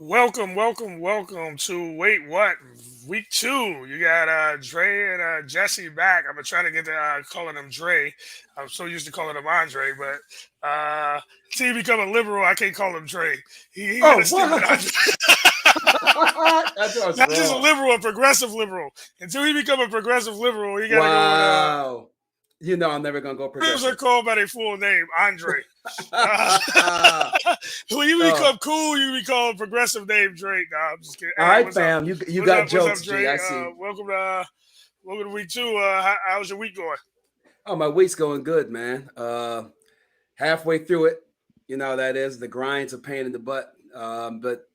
Welcome to Whaat week 2. You got Dre and Jesse back. I'm trying to get to calling him Dre. I'm so used to calling him Andre, but till he become a liberal, I can't call him Dre. He got Oh, to stick with what? Andre. That's what's Not just a wrong. liberal, a progressive liberal. Until he become a progressive liberal, he got to go with Wow. I'm never gonna go liberals are progressive. called by their full name, Andre. Uh, when you Oh, become cool, you become progressive name Drake. Nah, I'm just kidding. all Hey, right, what's up? fam. You What's got up? What's up, jokes, G. Dre? I see. Welcome to week 2. How's your week going? Oh, my week's going good, man. Halfway through it. You know how that is. The grind's a pain in the butt. But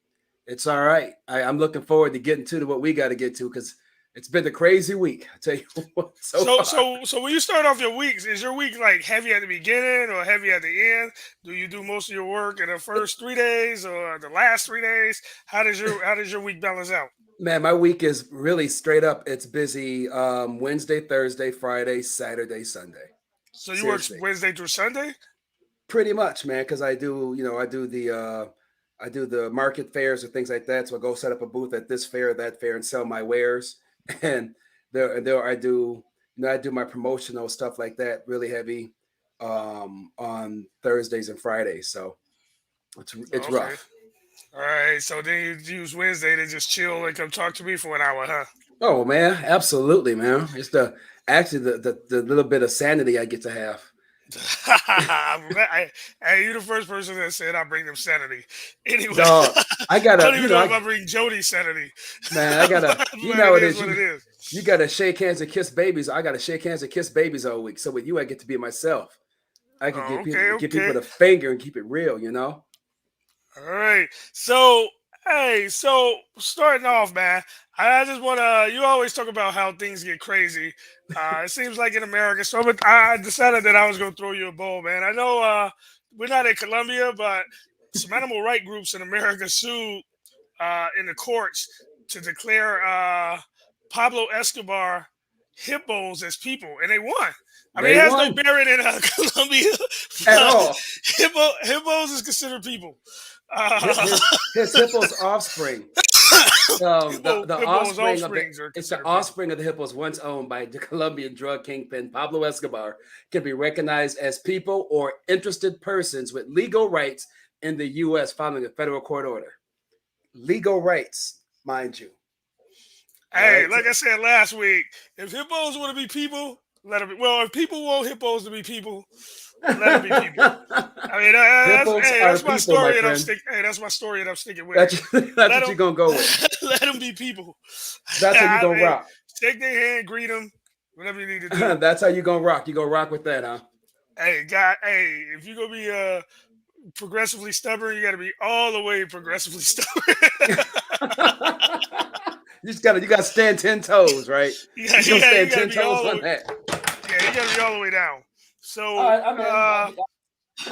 it's all right. I'm looking forward to getting to what we got to get to because it's been a crazy week. I tell you what, so So, far. so, so when you start off your weeks, is your week like heavy at the beginning or heavy at the end? Do you do most of your work in the first 3 days or the last 3 days? How does your week balance out? Man, my week is really straight up. It's busy Wednesday, Thursday, Friday, Saturday, Sunday. So you work Seriously. Wednesday through Sunday? Pretty much, man, because I do the market fairs or things like that. So I go set up a booth at this fair, that fair, and sell my wares. And there I do, I do my promotional stuff like that, really heavy, on Thursdays and Fridays. So it's Okay. rough. All right. So then you use Wednesday to just chill and come talk to me for an hour, huh? Oh man, absolutely, man. It's the actually the little bit of sanity I get to have. Hey, you the first person that said I bring them sanity. Anyway, Dog, I I gotta, don't even know if I bring Jody sanity, man, I gotta, but how it it is is. what it is. You gotta shake hands and kiss babies. I gotta shake hands and kiss babies all week. So with you, I get to be myself. I could Oh, okay, give people okay. the finger and keep it real. All right. So, hey, so starting off, man, I just want to. You always talk about how things get crazy. It seems like in America. So I decided that I was going to throw you a bone, man. I know we're not in Colombia, but some animal right groups in America sued in the courts to declare Pablo Escobar hippos as people, and they won. I mean, They it has no won bearing in Colombia, at but all. hippos is considered people. His his hippo's offspring. The Hippo's offspring of offsprings are the considered people. offspring of the hippos once owned by the Colombian drug kingpin Pablo Escobar can be recognized as people or interested persons with legal rights in the U.S. following a federal court order. Legal rights, mind you. All Hey, right. like I said last week, if hippos want to be people, let them be. Well, if people want hippos to be people, let them be people. I mean, Hippos are that's my people, my story, and friend. that's my story, and I'm sticking with it. That's Let what you're them, gonna go with. let them be people. That's how you're gonna Hey, rock. shake their hand, greet them, whatever you need to do. That's how you're gonna rock. You're gonna rock with that, huh? Hey, God, hey, if you're gonna be progressively stubborn, you got to be all the way progressively stubborn. You gotta stand 10 toes, right? Yeah, You're gonna yeah, you stand got to 10 be toes all the on way. that. Yeah, you got to be all the way down. All So, right, I'm in.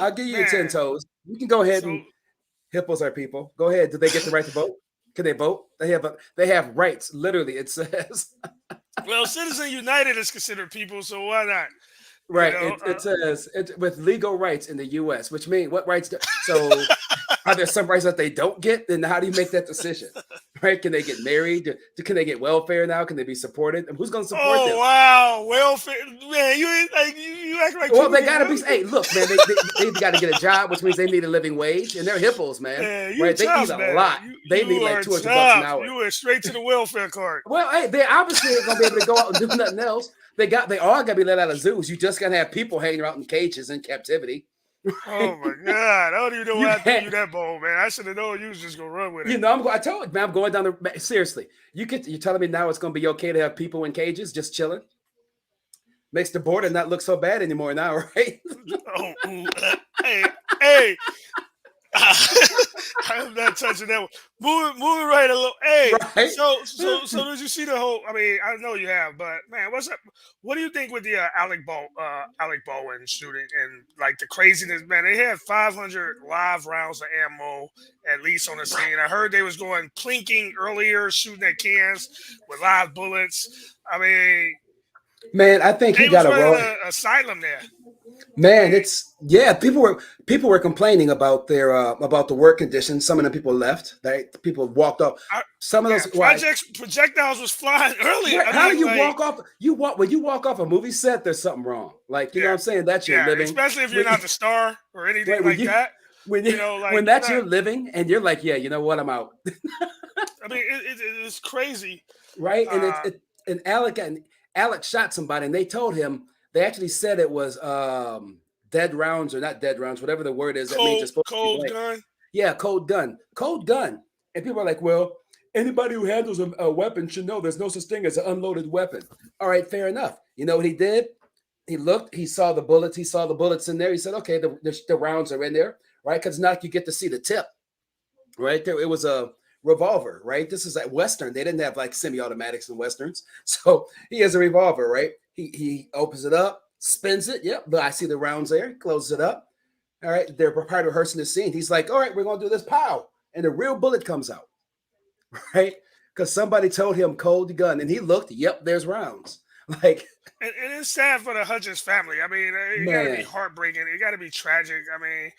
I'll give you your 10 man, toes. You can go ahead so and hippos are people. Go ahead. Do they get the right to vote? Can they vote? They have rights. Literally, it says. well, Citizen United is considered people, so why not? You Right. know, It says with legal rights in the U.S., which means what rights? So are there some rights that they don't get? Then how do you make that decision? Right? Can they get married? Can they get welfare now? Can they be supported? And who's going to support oh them? wow, welfare, man, you ain't like you act like Well, people they get got to be. welfare. Hey, look, man, they got to get a job, which means they need a living wage, and they're hippos, man. Man, you Right? They eat tough, a man. lot. You They need like are $200 an tough. hour. You went straight to the welfare card. Well, hey, they obviously ain't gonna be able to go out and do nothing else. They all gotta be let out of zoos. You just gonna have people hanging out in cages in captivity. Oh my god, I don't even know You why I threw you can't. that ball, man. I should have known you was just gonna run with it. I told you, man. I'm going down the seriously. You're telling me now it's gonna be okay to have people in cages just chilling? Makes the border not look so bad anymore now, right? Oh, ooh, hey, hey, I'm not touching that one. Moving right along. Hey, Right. so did you see the whole? I mean, I know you have, but man, what's up? What do you think with the Alec Baldwin shooting and like the craziness? Man, they had 500 live rounds of ammo at least on the scene. I heard they was going plinking earlier, shooting at cans with live bullets. I mean, Man, I think he they was got a running roll. an asylum there. I Man, mean, it's yeah. People were complaining about the work conditions. Some of the people left. People walked off. I, Some of yeah, those why projectiles was flying earlier. right, I how do mean, you like, walk off? You walk when you walk off a movie set. There's something wrong. Like you know yeah, what I'm saying. That's your yeah, living. especially if you're When, not the star or anything right when like you that. when You you know, when like you're that's not. your living, and you're like, yeah, you know what, I'm out. I mean, it's crazy. Right, and Uh, and Alex shot somebody, and they told him they actually said it was dead rounds or not dead rounds, whatever the word is that means cold, it's supposed to be cold blank. gun. Yeah, cold gun. And people are like, well, anybody who handles a weapon should know there's no such thing as an unloaded weapon. All right, fair enough. You know what he did? He looked, he saw the bullets in there. He said, okay, the rounds are in there, right? Because now you get to see the tip, right? There, it was a revolver, right? This is like Western. They didn't have like semi-automatics in Westerns. So he has a revolver, right? He opens it up, spins it. Yep, but I see the rounds there, closes it up. All right, they're part of rehearsing the scene. He's like, all right, we're gonna do this, pow, and the real bullet comes out, right? Because somebody told him cold gun, and he looked, yep, there's rounds. Like, And it's sad for the Hutchins family. I mean, it got to be man, heartbreaking. It got to be tragic. I mean,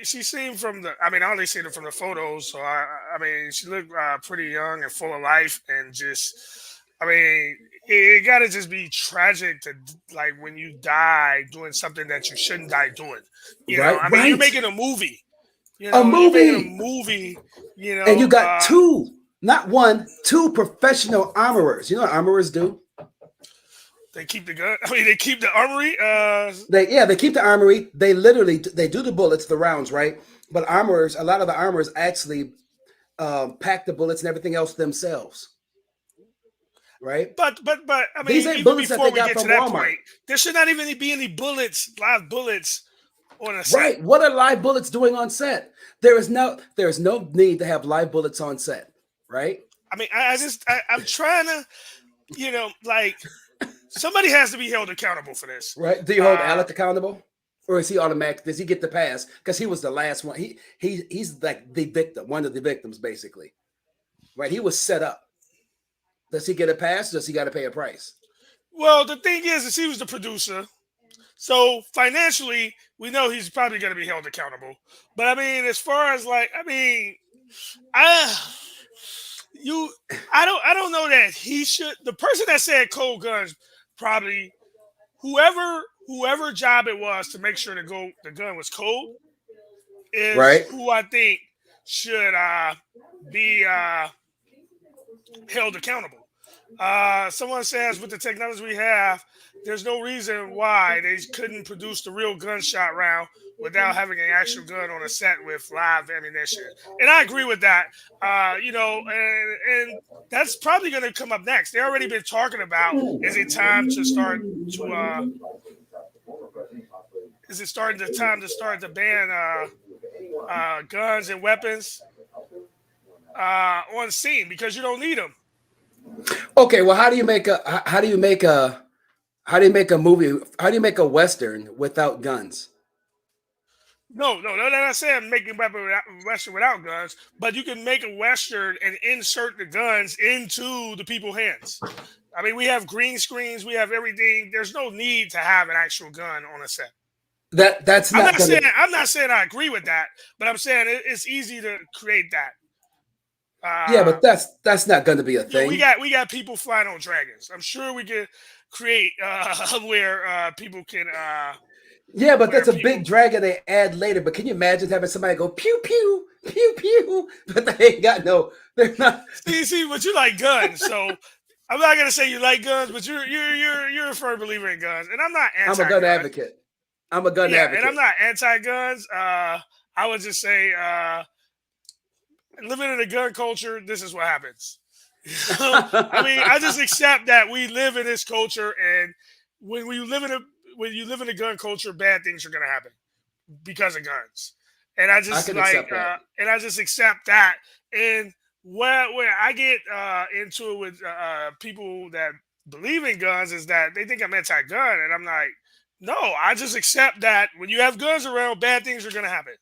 she seemed from the. I mean, I only seen it from the photos, so I mean, she looked pretty young and full of life, and just. I mean, it got to just be tragic to like when you die doing something that you shouldn't die doing. You know, right, I mean, you're right, making a movie. You a know, you're making a movie, movie. You and know, you got two, not one, two professional armorers. You know what armorers do? they keep the gun. I mean, they keep the armory. They keep the armory. They literally they do the bullets, the rounds, right? But armorers, a lot of the armorers actually pack the bullets and everything else themselves, right? But I These mean, ain't even bullets that before they we got get to from that Walmart, point, there should not even be any bullets, live bullets on a set. right? What are live bullets doing on set? There is no need to have live bullets on set, right? I mean, I'm trying to, like somebody has to be held accountable for this. Right? Do you hold Uh, Alec accountable, or is he automatic? Does he get the pass because he was the last one? He's like the victim, one of the victims, basically, right? He was set up. Does he get a pass? Does he got to pay a price? well, the thing is he was the producer, so financially, we know he's probably going to be held accountable. But I mean, as far as like, I mean, I you, I don't know that he should. The person that said cold guns probably whoever job it was to make sure the gun was cold is Right? who I think should be held accountable. Someone says with the technology we have, there's no reason why they couldn't produce the real gunshot round without having an actual gun on a set with live ammunition. And I agree with that. And that's probably going to come up next. They already been talking about is it time to start to is it starting the time to start to ban guns and weapons on scene because you don't need them. Okay. Well, how do you make a movie? How do you make a western without guns? No, they're not saying making western without guns, but you can make a western and insert the guns into the people's hands. I mean, we have green screens, we have everything. There's no need to have an actual gun on a set. That's I'm not not gonna. saying I'm not saying I agree with that, but I'm saying it's easy to create that. Yeah, Uh, but that's not gonna be a we thing. got people flying on dragons. I'm sure we can create where people can Yeah, but where that's a big people dragon they add later. But can you imagine having somebody go pew pew pew pew? But they ain't got no. They're not. see, but you like guns, so I'm not gonna say you like guns, but you're a firm believer in guns, and I'm not I'm a gun anti-gun. advocate. I'm a gun Yeah, and I'm advocate. not anti-guns. I would just say, living in a gun culture, this is what happens. I mean, I just accept that we live in this culture, and when we live in a when you live in a gun culture, bad things are gonna happen because of guns. And I I just can like, accept that. and I just accept that. And where I get into it with people that believe in guns is that they think I'm anti-gun, and I'm like, no, I just accept that when you have guns around, bad things are gonna happen.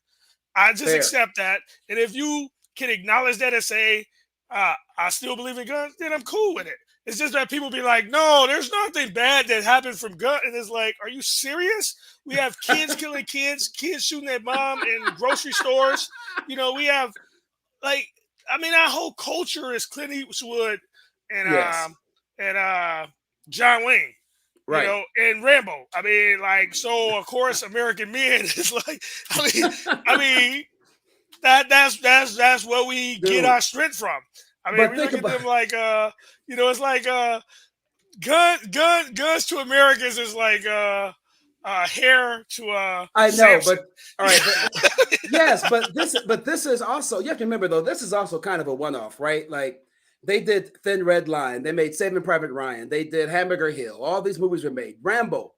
I just Fair. accept that, and if you can acknowledge that and say, I still believe in guns, then I'm cool with it. It's just that people be like, no, there's nothing bad that happened from gun. And it's like, are you serious? We have kids killing kids, kids shooting their mom in grocery stores. We have like, I mean, our whole culture is Clint Eastwood and Yes. John Wayne. Right. And Rambo. I mean, like, so of course, American Men is like, I mean, that's where we get Dude. our strength from. I mean, But we think look at about them like, it's like guns to Americans is like hair to I know, Samson. but all right, but yes, but this is also, you have to remember though, this is also kind of a one-off, right? Like they did Thin Red Line, they made Saving Private Ryan, they did Hamburger Hill, all these movies were made. Rambo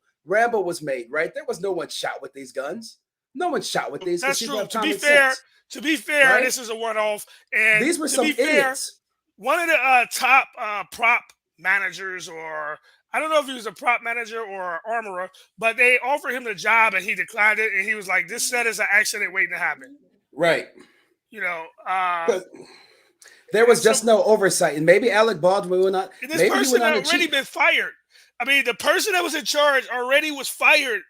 was made, right? There was no one shot with these guns. No one shot with these because That's people true. have common sense, To be fair, right? this is a one-off. And These were to be some fair, idiots. one of the top prop managers, or I don't know if he was a prop manager or an armorer, but they offered him the job and he declined it. And he was like, "This set is an accident waiting to happen." Right. You know, But there and was some just no oversight. And maybe Alec Baldwin will not, and this maybe he person went on had the already cheap. been fired. I mean, the person that was in charge already was fired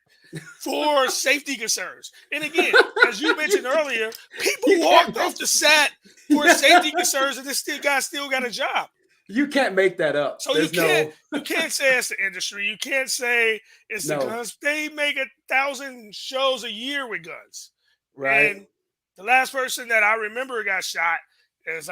for safety concerns. And again, as you mentioned earlier, people You can't walked make off the set for safety concerns, and this still got a job. you can't make that up. So There's no you can't say it's the industry. You can't say it's the no, guns. They make 1,000 shows a year with guns. right? And the last person that I remember got shot is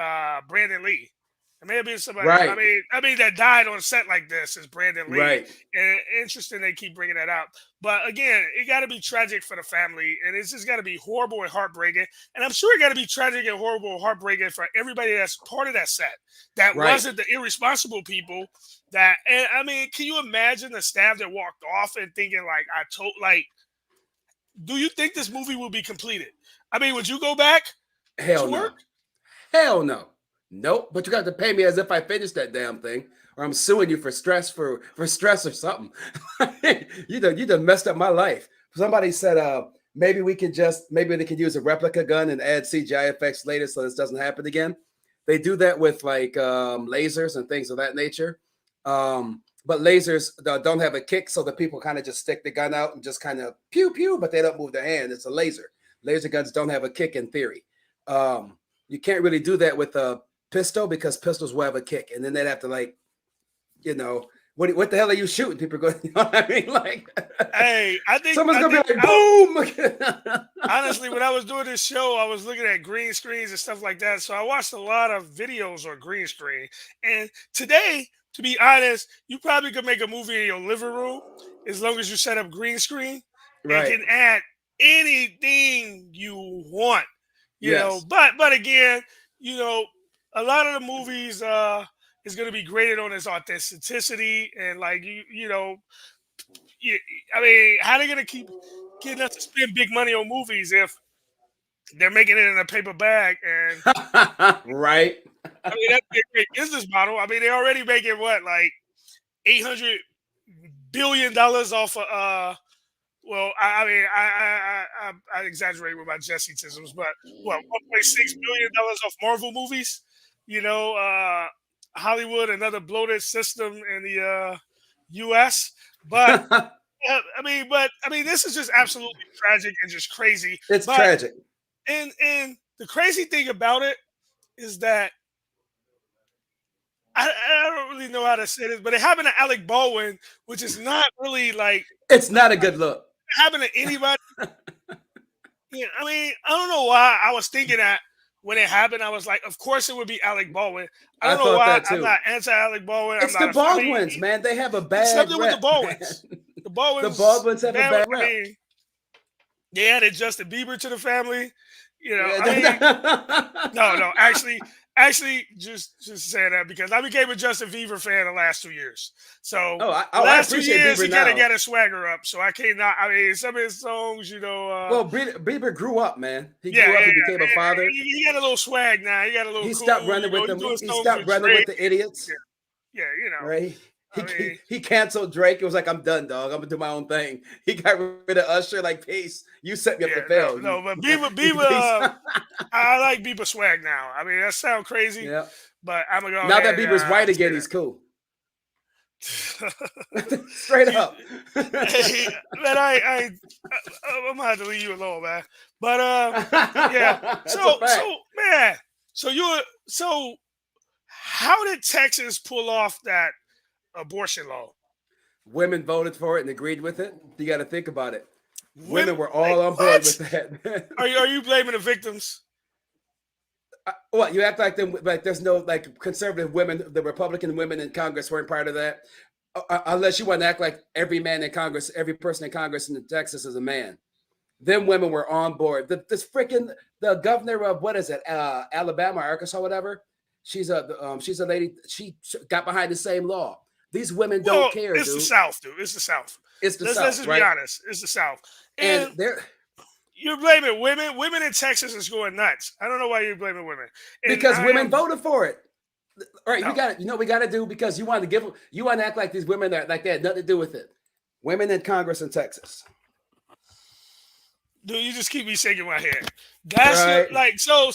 Brandon Lee. It may have been somebody. Right. I mean that died on set like this is Brandon Lee. Right. And interesting they keep bringing that up. But again, it got to be tragic for the family, and it's just got to be horrible and heartbreaking. And I'm sure it got to be tragic and horrible and heartbreaking for everybody that's part of that set. That Right. wasn't the irresponsible people. That, and I mean, can you imagine the staff that walked off and thinking do you think this movie will be completed? I mean, would you go back Hell to work? no. Hell no. Nope. But you got to pay me as if I finished that damn thing, or I'm suing you for stress or something. you done messed up my life. Somebody said maybe they could use a replica gun and add CGI effects later so this doesn't happen again. They do that with like lasers and things of that nature. But lasers don't have a kick, so the people kind of just stick the gun out and just kind of pew pew, but they don't move their hand. It's a laser. Laser guns don't have a kick in theory. You can't really do that with a pistol because pistols will have a kick, and then they'd have to what the hell are you shooting? People go, you know what I mean? Like, Hey, someone's gonna be like, boom. honestly, when I was doing this show, I was looking at green screens and stuff like that. So I watched a lot of videos on green screen. And today, to be honest, you probably could make a movie in your living room as long as you set up green screen and Right. can add anything you want. Yes. But again, a lot of the movies is going to be graded on its authenticity and like I mean, how they going to keep getting us to spend big money on movies if they're making it in a paper bag? And Right. I mean, that'd be a great business model. I mean, they're already making what, like $800 billion off of. Well, I mean, I exaggerate with my Jesse tisms, but what, $1.6 billion off Marvel movies? Hollywood, another bloated system in the U.S. But I mean, this is just absolutely tragic and just crazy. It's But tragic. and the crazy thing about it is that I don't really know how to say this, but it happened to Alec Baldwin, which is not really like It's not a good look. happened to anybody. Yeah, I mean, I don't know why I was thinking that when it happened. I was like, of course it would be Alec Baldwin. I I don't know thought why that I'm too. not anti Alec Baldwin. I'm It's the not a. I mean, Baldwins, man. They have a it's bad something with the rep. Baldwins. Man. The Baldwins. The Baldwins have a Man, bad I rep. mean, they added Justin Bieber to the family. Yeah, I mean, no, actually, just saying that because I became a Justin Bieber fan the last 2 years. So I the last 2 appreciate years, Bieber he kind of now. got his swagger up. So I cannot. I mean, some of his songs, Well, Bieber grew up, man. He yeah, grew up. yeah, He became a father. he got a little swag now. He got a little He cool. stopped running with He's them. doing He songs stopped with running Drake. with the idiots. Yeah, Right. I mean, He canceled Drake. It was like, I'm done, dog. I'm gonna do my own thing. He got rid of Usher. Like, peace. You set me up to fail. no, but Bieber, Peace. I like Bieber swag now. I mean, that sounds crazy, Yeah. but I'm gonna go Now that ahead Bieber's white and say again, that. he's cool. Straight You, up. hey, man, I'm gonna have to leave you alone, man. But yeah. That's a So fact. man, so you so how did Texas pull off that abortion law? Women voted for it and agreed with it. You got to think about it. Women, Women were like all on board with what? that. Are you blaming the victims? What, you act like them, like there's no like conservative women, the Republican women in Congress weren't part of that, unless you want to act like every man in Congress, every person in Congress in Texas is a man. Them women were on board. This freaking the governor of what is it, Alabama, Arkansas, whatever. She's a lady. She got behind the same law. These women don't Well, care, it's the dude. South, dude. It's the South. It's the Let's South, just be right? honest. It's the South, And and they're you're blaming women. Women in Texas is going nuts. I don't know why you're blaming women. And because I women am voted for it. All right, no, we got to do because you want to act like these women are like they had nothing to do with it. Women in Congress in Texas, dude. You just keep me shaking my head. all That's your right? like so.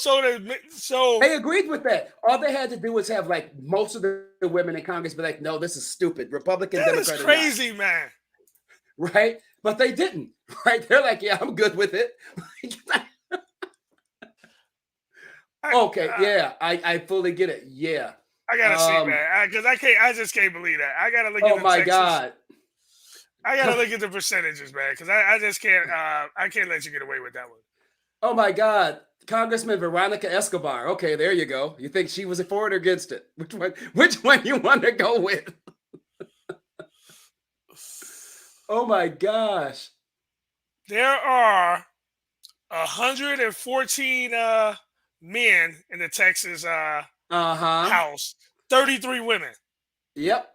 They agreed with that. All they had to do was have like most of the women in Congress be like, no, this is stupid. Republican, That is Democrat, or not, crazy, man. right? But they didn't, right? They're like, yeah, I'm good with it. I, Okay, yeah, I fully get it. Yeah. I gotta see, Um, man, because I can't. I just can't believe that. I gotta look at oh the my Texas. God. I gotta look at the percentages, man, because I just can't. I can't let you get away with that one. Oh my God. Congressman Veronica Escobar. Okay, there you go. You think she was for it or against it? Which one you want to go with? Oh my gosh. There are 114 men in the Texas Uh-huh. House, 33 women. Yep.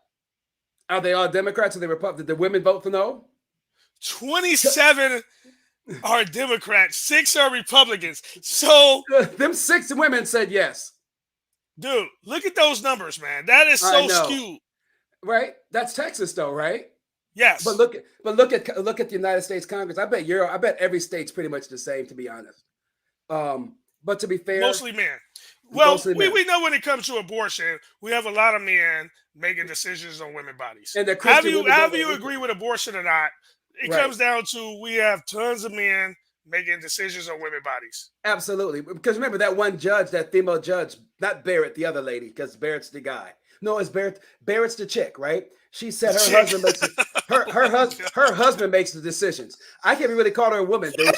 Are they all Democrats or they Republicans? Did the women vote for no? 27 are Democrats, 6 are Republicans. So, Them 6 women said yes. dude, look at those numbers, man. That is I so know. skewed. Right? That's Texas though, right? But Yes. look at the United States Congress. I bet every state's pretty much the same, to be honest. But to be fair, Mostly men. Well, mostly we men. know when it comes to abortion, we have a lot of men making decisions on women's bodies. And the Christian women don't However you believe it. agree with abortion or not, it Right. comes down to we have tons of men making decisions on women's bodies. Absolutely. Because remember that one judge, that female judge, not Barrett, the other lady, because Barrett's the guy. No, it's Barrett. Barrett's the chick, right? She said her Chick. husband makes her husband makes the decisions. I can't really call her a woman, dude.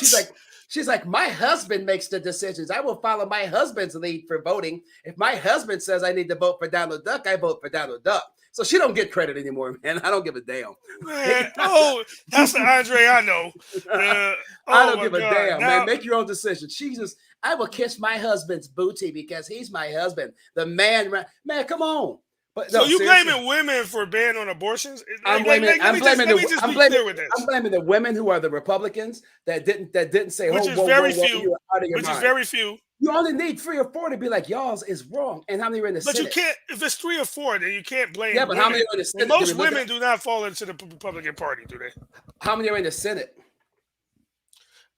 She's like, my husband makes the decisions. I will follow my husband's lead for voting. If my husband says I need to vote for Donald Duck, I vote for Donald Duck. So she don't get credit anymore, man. I don't give a damn. Man, oh, that's the Andre I know. I Oh don't my give a God. damn, Now, man. Make your own decision. Jesus, I will kiss my husband's booty because he's my husband. The man, come on. But so no, you seriously, blaming women for banning on abortions? I'm blaming. Let me just be clear with this, I'm blaming the women who are the Republicans that didn't say, which "Oh, is whoa, very whoa, whoa, few. you're out of your Which is mind." very few. You only need 3 or 4 to be like, "Y'all's is wrong." And how many are in the But you Senate? can't. If it's 3 or 4, then you can't blame Yeah, but women. how many are in the Well, Senate? Can we most look women at do not fall into the Republican Party, do they? how many are in the Senate?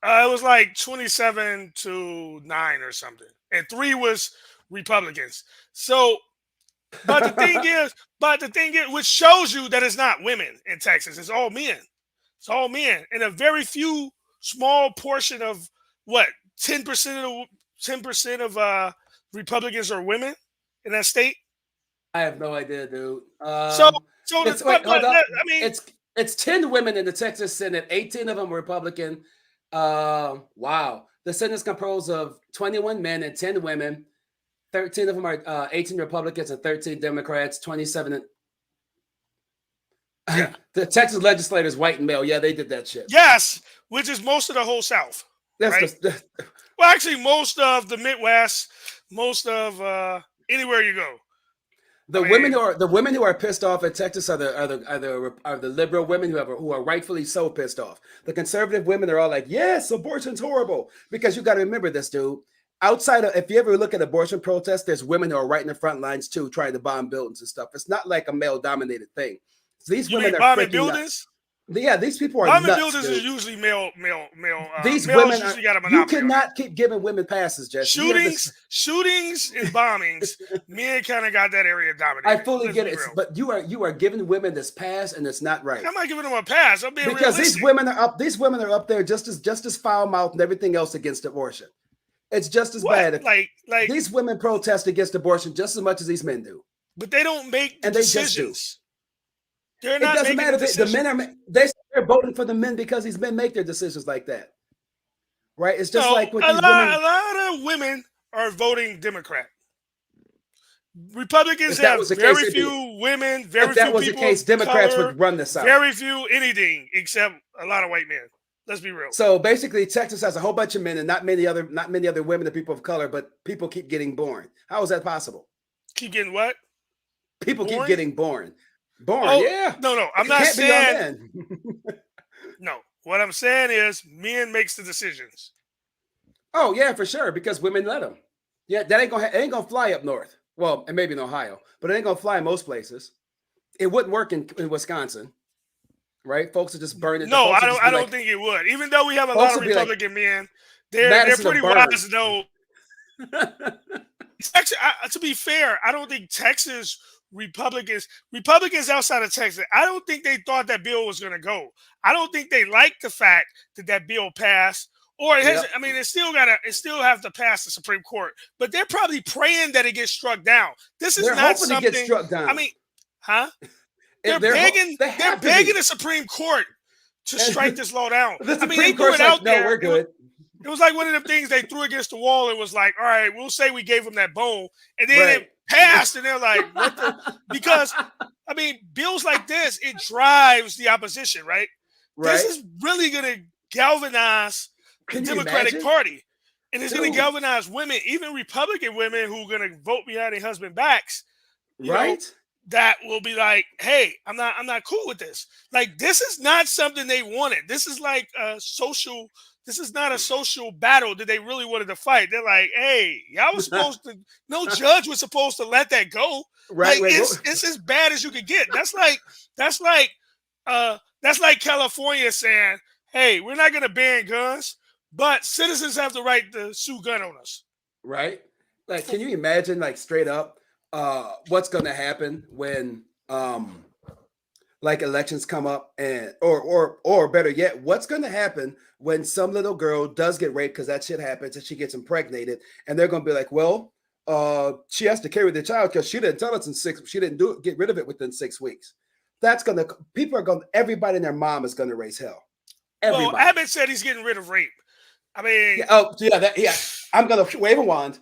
It was like 27-9 or something, and 3 was Republicans. So, but the thing is, which shows you that it's not women in Texas. It's all men. It's all men, and a very few, small portion of what 10% of Republicans are women in that state. I have no idea, dude. So, so It's but, wait, hold up. I mean, It's 10 women in the Texas Senate. 18 of them Republican. Wow. The Senate is composed of 21 men and 10 women. 13 of them are 18 Republicans and 13 Democrats. 27. yeah. The Texas legislators, white and male. Yeah, they did that shit. Yes, which is most of the whole South. That's Right? Well, actually, most of the Midwest, most of anywhere you go. the women who are pissed off in Texas are the liberal women who are rightfully so pissed off. The conservative women are all like, yes, abortion's horrible. Because you got to remember this, dude. Outside of, if you ever look at abortion protests, there's women who are right in the front lines too, trying to bomb buildings and stuff. It's not like a male dominated thing. So these You women mean are bombing freaking buildings? nuts. Yeah, these people are Apartment nuts, buildings are dude. usually These males women are. usually got a You monopoly on that. cannot keep giving women passes, Jesse. You have this. Shootings, and bombings. Men kind of got that area I dominated. fully Let's get be it, real. but you are giving women this pass, and it's not right I'm not giving them a pass. I'm being because these realistic. women are up. These women are up there just as foul mouthed and everything else against abortion. It's just as What? bad. If these women protest against abortion just as much as these men do, but they don't make the and they just do. decisions. They're It not doesn't making the matter. The men decisions. are they're voting for the men because these men make their decisions like that, right? It's just No, like with these women. a lot of women are voting Democrat. Republicans If that have was the case, very few women, very if that few was the people of case, Democrats color, would run the South. very few anything except a lot of white men. Let's be real. So basically, Texas has a whole bunch of men and not many other women and people of color, but people keep getting born. How is that possible? Keep getting what? People keep Born? getting born. Oh, Yeah. no. I'm It not can't be all saying. men. No. What I'm saying is men makes the decisions. Oh yeah, for sure, because women let them. Yeah, that it ain't gonna fly up north. Well, and maybe in Ohio, but it ain't gonna fly in most places. It wouldn't work in Wisconsin, right? Folks are just burning. The No, folks I would don't. just I be don't like, think it would. Even though we have a folks lot of would be like, Republican men, they're Madison will pretty burn. wise to know. Texas, to be fair, I don't think Texas Republicans outside of Texas, I don't think they thought that bill was going to go. I don't think they liked the fact that bill passed. Or it has. Yep. I mean, it still have to pass the Supreme Court. But they're probably praying that it gets struck down. This is They're not hoping it something. gets struck down. I mean, huh? If They're begging. they They're have to begging be. the Supreme Court to And strike this law down. the I mean, they Supreme threw Court's it like, out no, there. we're good. It was like one of the things they threw against the wall. It was like, all right, we'll say we gave them that bone, and then Right. it passed, and they're like, what the? Because I mean, bills like this, it drives the opposition, right? This is really going to galvanize the Democratic Party, and it's going to galvanize women, even Republican women who are going to vote behind their husband backs. You know, that will be like, hey, I'm not cool with this. Like, this is not something they wanted. This is like a social. This is not a social battle that they really wanted to fight. They're like, hey, y'all was supposed to. No judge was supposed to let that go. Right. Like, it's as bad as you could get. That's like California saying, hey, we're not going to ban guns, but citizens have the right to sue gun owners. Right. Like, can you imagine, like, straight up, what's going to happen when, like, elections come up, and or better yet, what's going to happen when some little girl does get raped, because that shit happens, and she gets impregnated, and they're going to be like, well, she has to carry the child because she didn't tell us she didn't get rid of it within 6 weeks. Everybody and their mom is going to raise hell. Everybody. Well, Abbott said he's getting rid of rape. I mean, I'm going to wave a wand.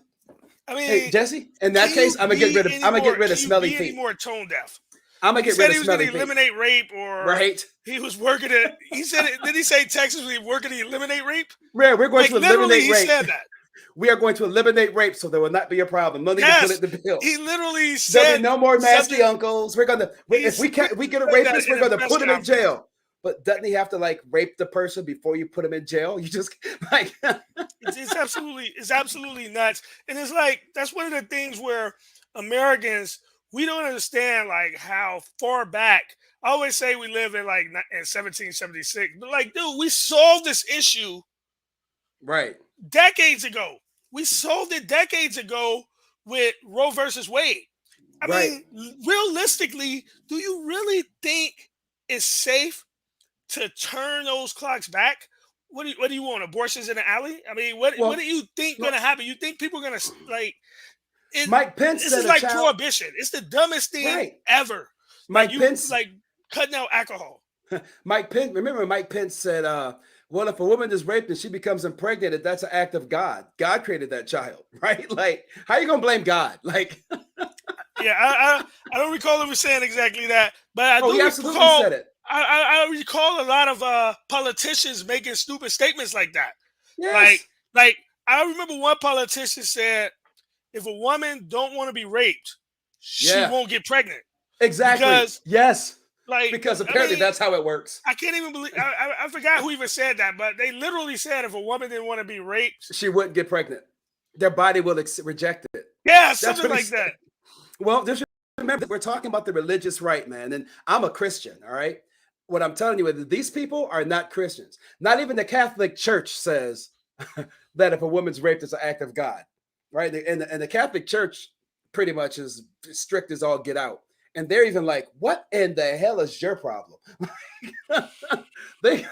I mean, hey, Jesse, in that case, I'm gonna get rid of smelly feet. More tone deaf. I'm gonna get rid of smelly feet. He was going to eliminate rape, or he was working at. He said, did he say Texas was working to eliminate rape? Yeah, we're going to eliminate rape. He said that. We are going to eliminate rape, so there will not be a problem. Money to put it in the bill. He literally said there'll be no more nasty uncles. We're gonna if we get a rapist, we're gonna put him in jail. But doesn't he have to like rape the person before you put him in jail? You just like it's absolutely nuts. And it's like that's one of the things where Americans, we don't understand like how far back. I always say we live in like in 1776, but like, dude, we solved this issue decades ago. We solved it decades ago with Roe versus Wade. I mean, realistically, do you really think it's safe to turn those clocks back? What do you want? Abortions in the alley? I mean, what do you think going to happen? You think people are going to like? Mike Pence said this is like prohibition. It's the dumbest thing ever. Mike Pence, like cutting out alcohol. Mike Pence. Remember, Mike Pence said, "Well, if a woman is raped and she becomes impregnated, that's an act of God. God created that child, right? Like, how are you gonna blame God? Like, yeah, I don't recall him saying exactly that, but I do he absolutely said it. I recall a lot of politicians making stupid statements like that. Yes. Like I remember one politician said, if a woman don't want to be raped, she won't get pregnant. Exactly. Because apparently that's how it works. I can't even believe I forgot who even said that, but they literally said if a woman didn't want to be raped, she wouldn't get pregnant. Their body will reject it. Yeah, something like that. Well, remember, we're talking about the religious right, man. And I'm a Christian, all right? what I'm telling you is that these people are not Christians. Not even the Catholic Church says that if a woman's raped, it's an act of God, right? And the Catholic Church pretty much is strict as all get out. And they're even like, what in the hell is your problem? they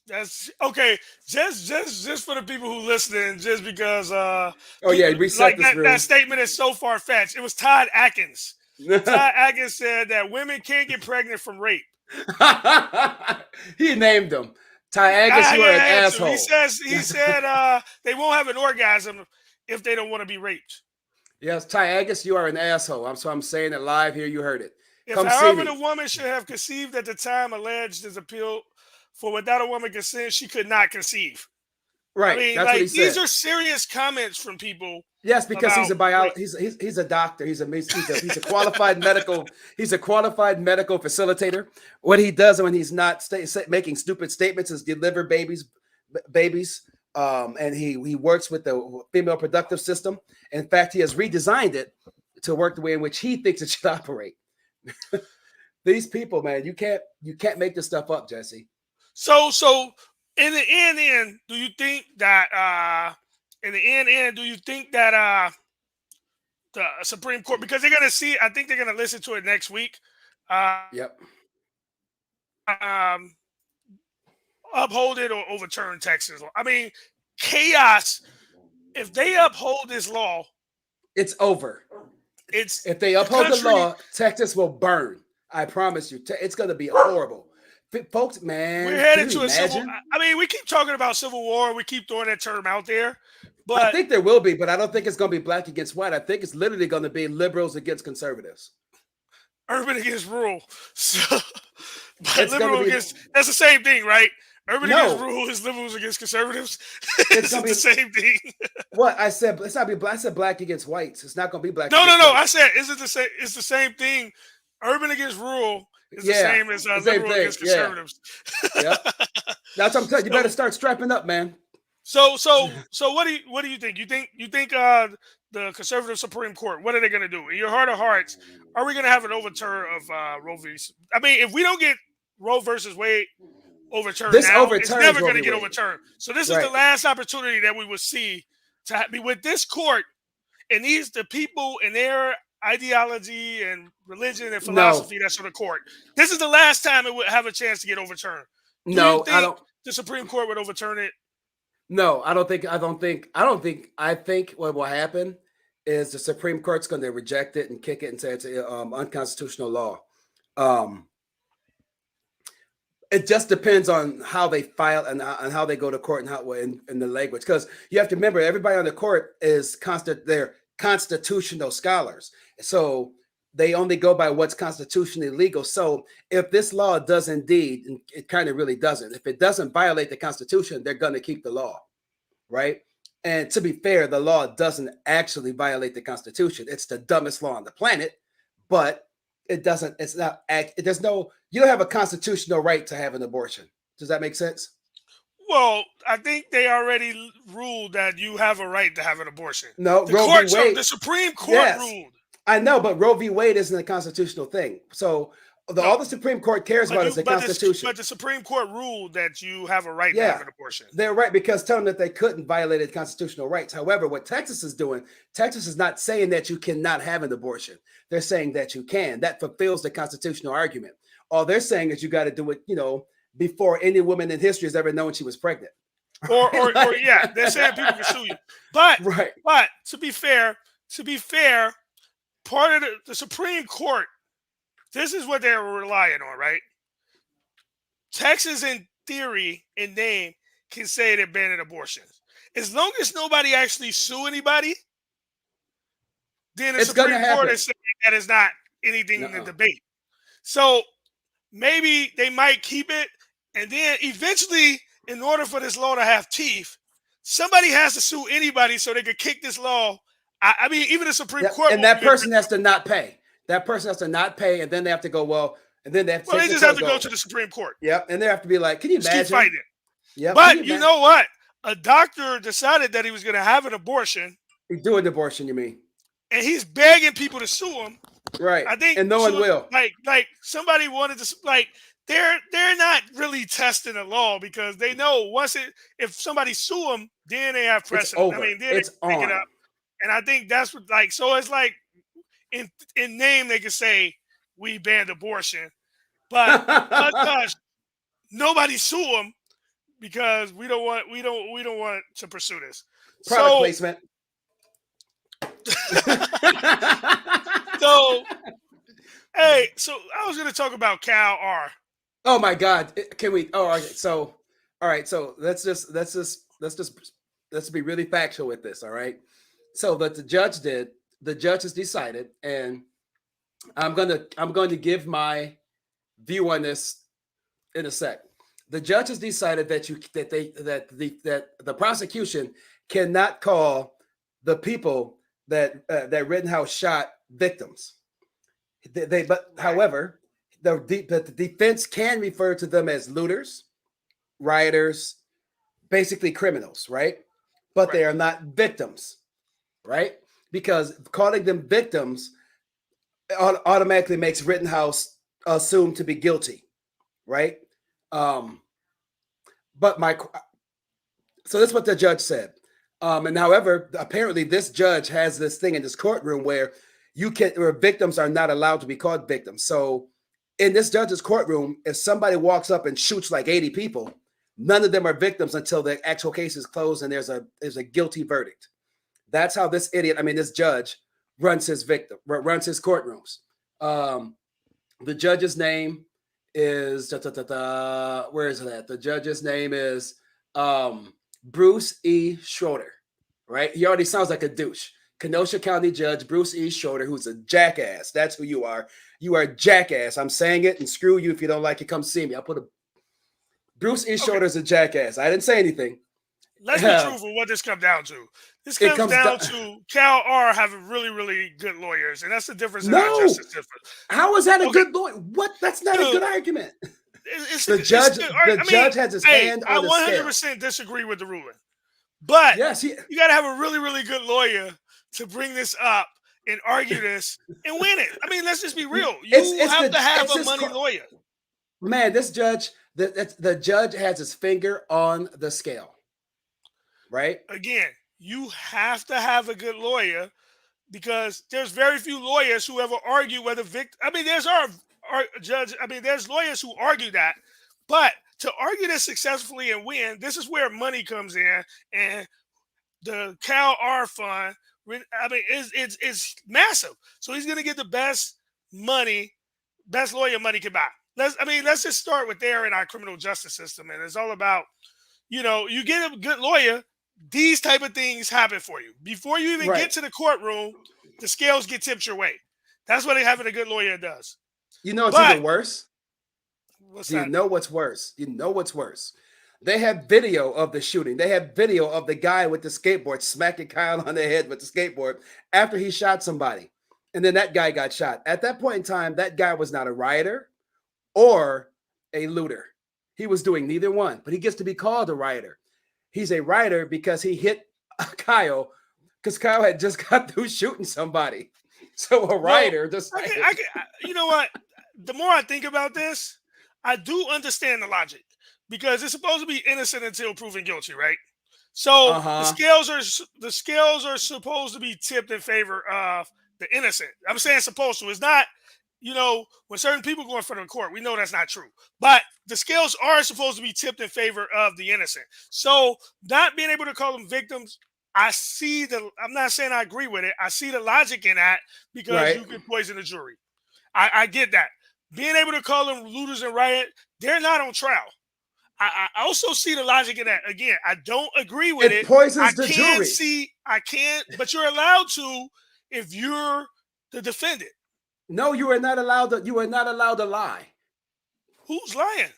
That's okay. Just for the people who listening, just because Oh yeah, reset like this that room. statement is so far fetched. It was Todd Atkins. Todd Atkins said that women can't get pregnant from rape. He named them. Tiagus, you are an Yeah, had to. asshole. He said they won't have an orgasm if they don't want to be raped. Yes, Tiagus, you are an asshole. I'm saying it live here. You heard it. If, Come see however, me. the woman should have conceived at the time alleged is appeal for without a woman consent, she could not conceive. I Right. mean, That's what he like these said. are serious comments from people Yes, because he's about a bio. rape. He's a doctor. He's a qualified medical. He's a qualified medical facilitator. What he does when he's not making stupid statements is deliver babies. And he works with the female productive system. In fact, he has redesigned it to work the way in which he thinks it should operate. These people, man, you can't make this stuff up, Jesse. So in the end, do you think that the Supreme Court, because they're gonna see, I think they're gonna listen to it next week. Yep. Um, uphold it or overturn Texas law. I mean, chaos. If they uphold this law, It's over. it's If they the uphold the country. law, Texas will burn. I promise you. It's going to be horrible. Folks, man, We're can headed you to a civil. imagine? I mean, we keep talking about civil war. We keep throwing that term out there, I but think there will be, but I don't think it's going to be black against white. I think it's literally going to be liberals against conservatives. urban against rural. So, but It's going liberal to be against, that's the same thing, right? Urban against no. rural is liberals against conservatives. It's It's going to the be same thing. what I said. It's not be black. I said black against whites. It's not going to be black No, no, against no. whites. I said, is it the same? It's the same thing. Urban against rural is the Yeah, same as the same liberal thing. against Yeah, conservatives. yeah. That's what I'm telling you. You better start strapping up, man. So what do you think? You think the conservative Supreme Court, what are they going to do? In your heart of hearts, are we going to have an overturn of Roe v. I mean, if we don't get Roe versus Wade overturned This now, it's overturns never Roe going to v. get Wade. overturned. So this is the Right. last opportunity that we will see to be with this court and the people and their ideology and religion and No, philosophy that's on the court. This is the last time it would have a chance to get overturned. Do you no, I think don't. the Supreme Court would overturn it? No, I don't think. I think what will happen is the Supreme Court's going to reject it and kick it and say it's unconstitutional law. Um, it just depends on how they file and how they go to court and how in the language. Because you have to remember, everybody on the court is they're constitutional scholars, so they only go by what's constitutionally legal. So if this law does indeed, and it kind of really doesn't, if it doesn't violate the Constitution, they're going to keep the law, right? And to be fair, the law doesn't actually violate the Constitution. It's the dumbest law on the planet, but it doesn't. It's not. There's no. You don't have a constitutional right to have an abortion. Does that make sense? Well, I think they already ruled that you have a right to have an abortion. No, The Roe v. court, Wade. the Supreme Court Yes, ruled. I know, but Roe v. Wade isn't a constitutional thing. So all No, the Supreme Court cares about is the Constitution. but the Supreme Court ruled that you have a right to have Yeah, an abortion. they're right because telling that they couldn't violate constitutional rights. However, what Texas is doing, Texas is not saying that you cannot have an abortion. They're saying that you can. That fulfills the constitutional argument. All they're saying is you got to do it, before any woman in history has ever known she was pregnant. Or yeah, they're saying people can sue you. But Right. to be fair, part of the Supreme Court, this is what they're relying on, right? Texas, in theory, in name, can say they're banning abortions. As long as nobody actually sue anybody, then the It's gonna Supreme Court happen. is saying that is not anything in the Nuh-uh. debate. So maybe they might keep it, and then eventually, in order for this law to have teeth, somebody has to sue anybody so they could kick this law. I mean, even the Supreme Court. And that person has to not pay. That person has to not pay, and then they have to go, well, and then they have to Well, they take the just have court to and go to the Supreme Court. Yep, and they have to be like, can you Just keep imagine? fighting it. Yep, But you know what? A doctor decided that he was going to have an abortion, do an abortion, you mean? and he's begging people to sue him. Right. I think And no one will. like somebody wanted to like they're not really testing the law because they know once it if somebody sue them, then they have It's precedent. I over. mean, then they It's pick it on. up, and I think that's what like so it's like in name they can say we banned abortion, but hush hush, nobody sue them because we don't want to pursue this. Product So placement. so hey, so I was gonna talk about Cal R. Oh my God! Can we? Oh, okay. So, all right. So let's be really factual with this. All right. So what the judge did, the judge has decided, and I'm going to give my view on this in a sec. The judge has decided that that the prosecution cannot call the people that Rittenhouse shot victims. But Right, however, the defense can refer to them as looters, rioters, basically criminals, right? But right, they are not victims, right? Because calling them victims automatically makes Rittenhouse assumed to be guilty, right? Um, but my so that's what the judge said. And however, apparently this judge has this thing in this courtroom where victims are not allowed to be called victims. So in this judge's courtroom, if somebody walks up and shoots like 80 people, none of them are victims until the actual case is closed and there's a guilty verdict. That's how this idiot, I mean, this judge runs his courtrooms. Um, the judge's name is where is it at? The judge's name is Bruce E. Schroeder, right? He already sounds like a douche. Kenosha County Judge Bruce E. Schroeder, who's a jackass. That's who you are. You are a jackass. I'm saying it, and screw you if you don't like it. Come see me. I'll put a Bruce E. okay. Schroeder is a jackass. I didn't say anything. Let's be truthful. What this comes down to? This It comes comes down down. to Cal R having really, really good lawyers, and that's the difference in our No. justice system. How is that a Okay, good lawyer? What? That's not a dude, good argument. it's a good. The I mean, judge has his hey, hand I on the scale. 100% disagree with the ruling, but Yes, you got to have a really, really good lawyer to bring this up and argue this and win it. I mean, let's just be real. You it's have the to have it's a his money lawyer. man. This judge, the judge has his finger on the scale, right? Again, you have to have a good lawyer because there's very few lawyers who ever argue whether victim. I mean, there's our judge. I mean, there's lawyers who argue that, but to argue this successfully and win, this is where money comes in, and the Cal R Fund. I mean, it's massive. So he's gonna get the best money, best lawyer money can buy. Let's just start with there in our criminal justice system, and it's all about you get a good lawyer, these type of things happen for you. Before you even Right. get to the courtroom, the scales get tipped your way. That's what having a good lawyer does. You know it's But even worse. what's Do you that? know what's worse? You know what's worse? They have video of the shooting. They have video of the guy with the skateboard smacking Kyle on the head with the skateboard after he shot somebody. And then that guy got shot. At that point in time, that guy was not a rioter or a looter. He was doing neither one, but he gets to be called a rioter. He's a rioter because he hit Kyle because Kyle had just got through shooting somebody. So a Well, rioter just you know what? The more I think about this, I do understand the logic because it's supposed to be innocent until proven guilty, right? So uh-huh. the scales are supposed to be tipped in favor of the innocent. I'm saying supposed to. It's not, when certain people go in front of the court, we know that's not true. But the scales are supposed to be tipped in favor of the innocent. So not being able to call them victims, I'm not saying I agree with it. I see the logic in that because Right. you could poison the jury. I get that. Being able to call them looters and riot, they're not on trial. I also see the logic in that. Again, I don't agree with It it. I poisons the can jury. see, I can't, but you're allowed to if you're the defendant. No, you are not allowed to lie. Who's lying?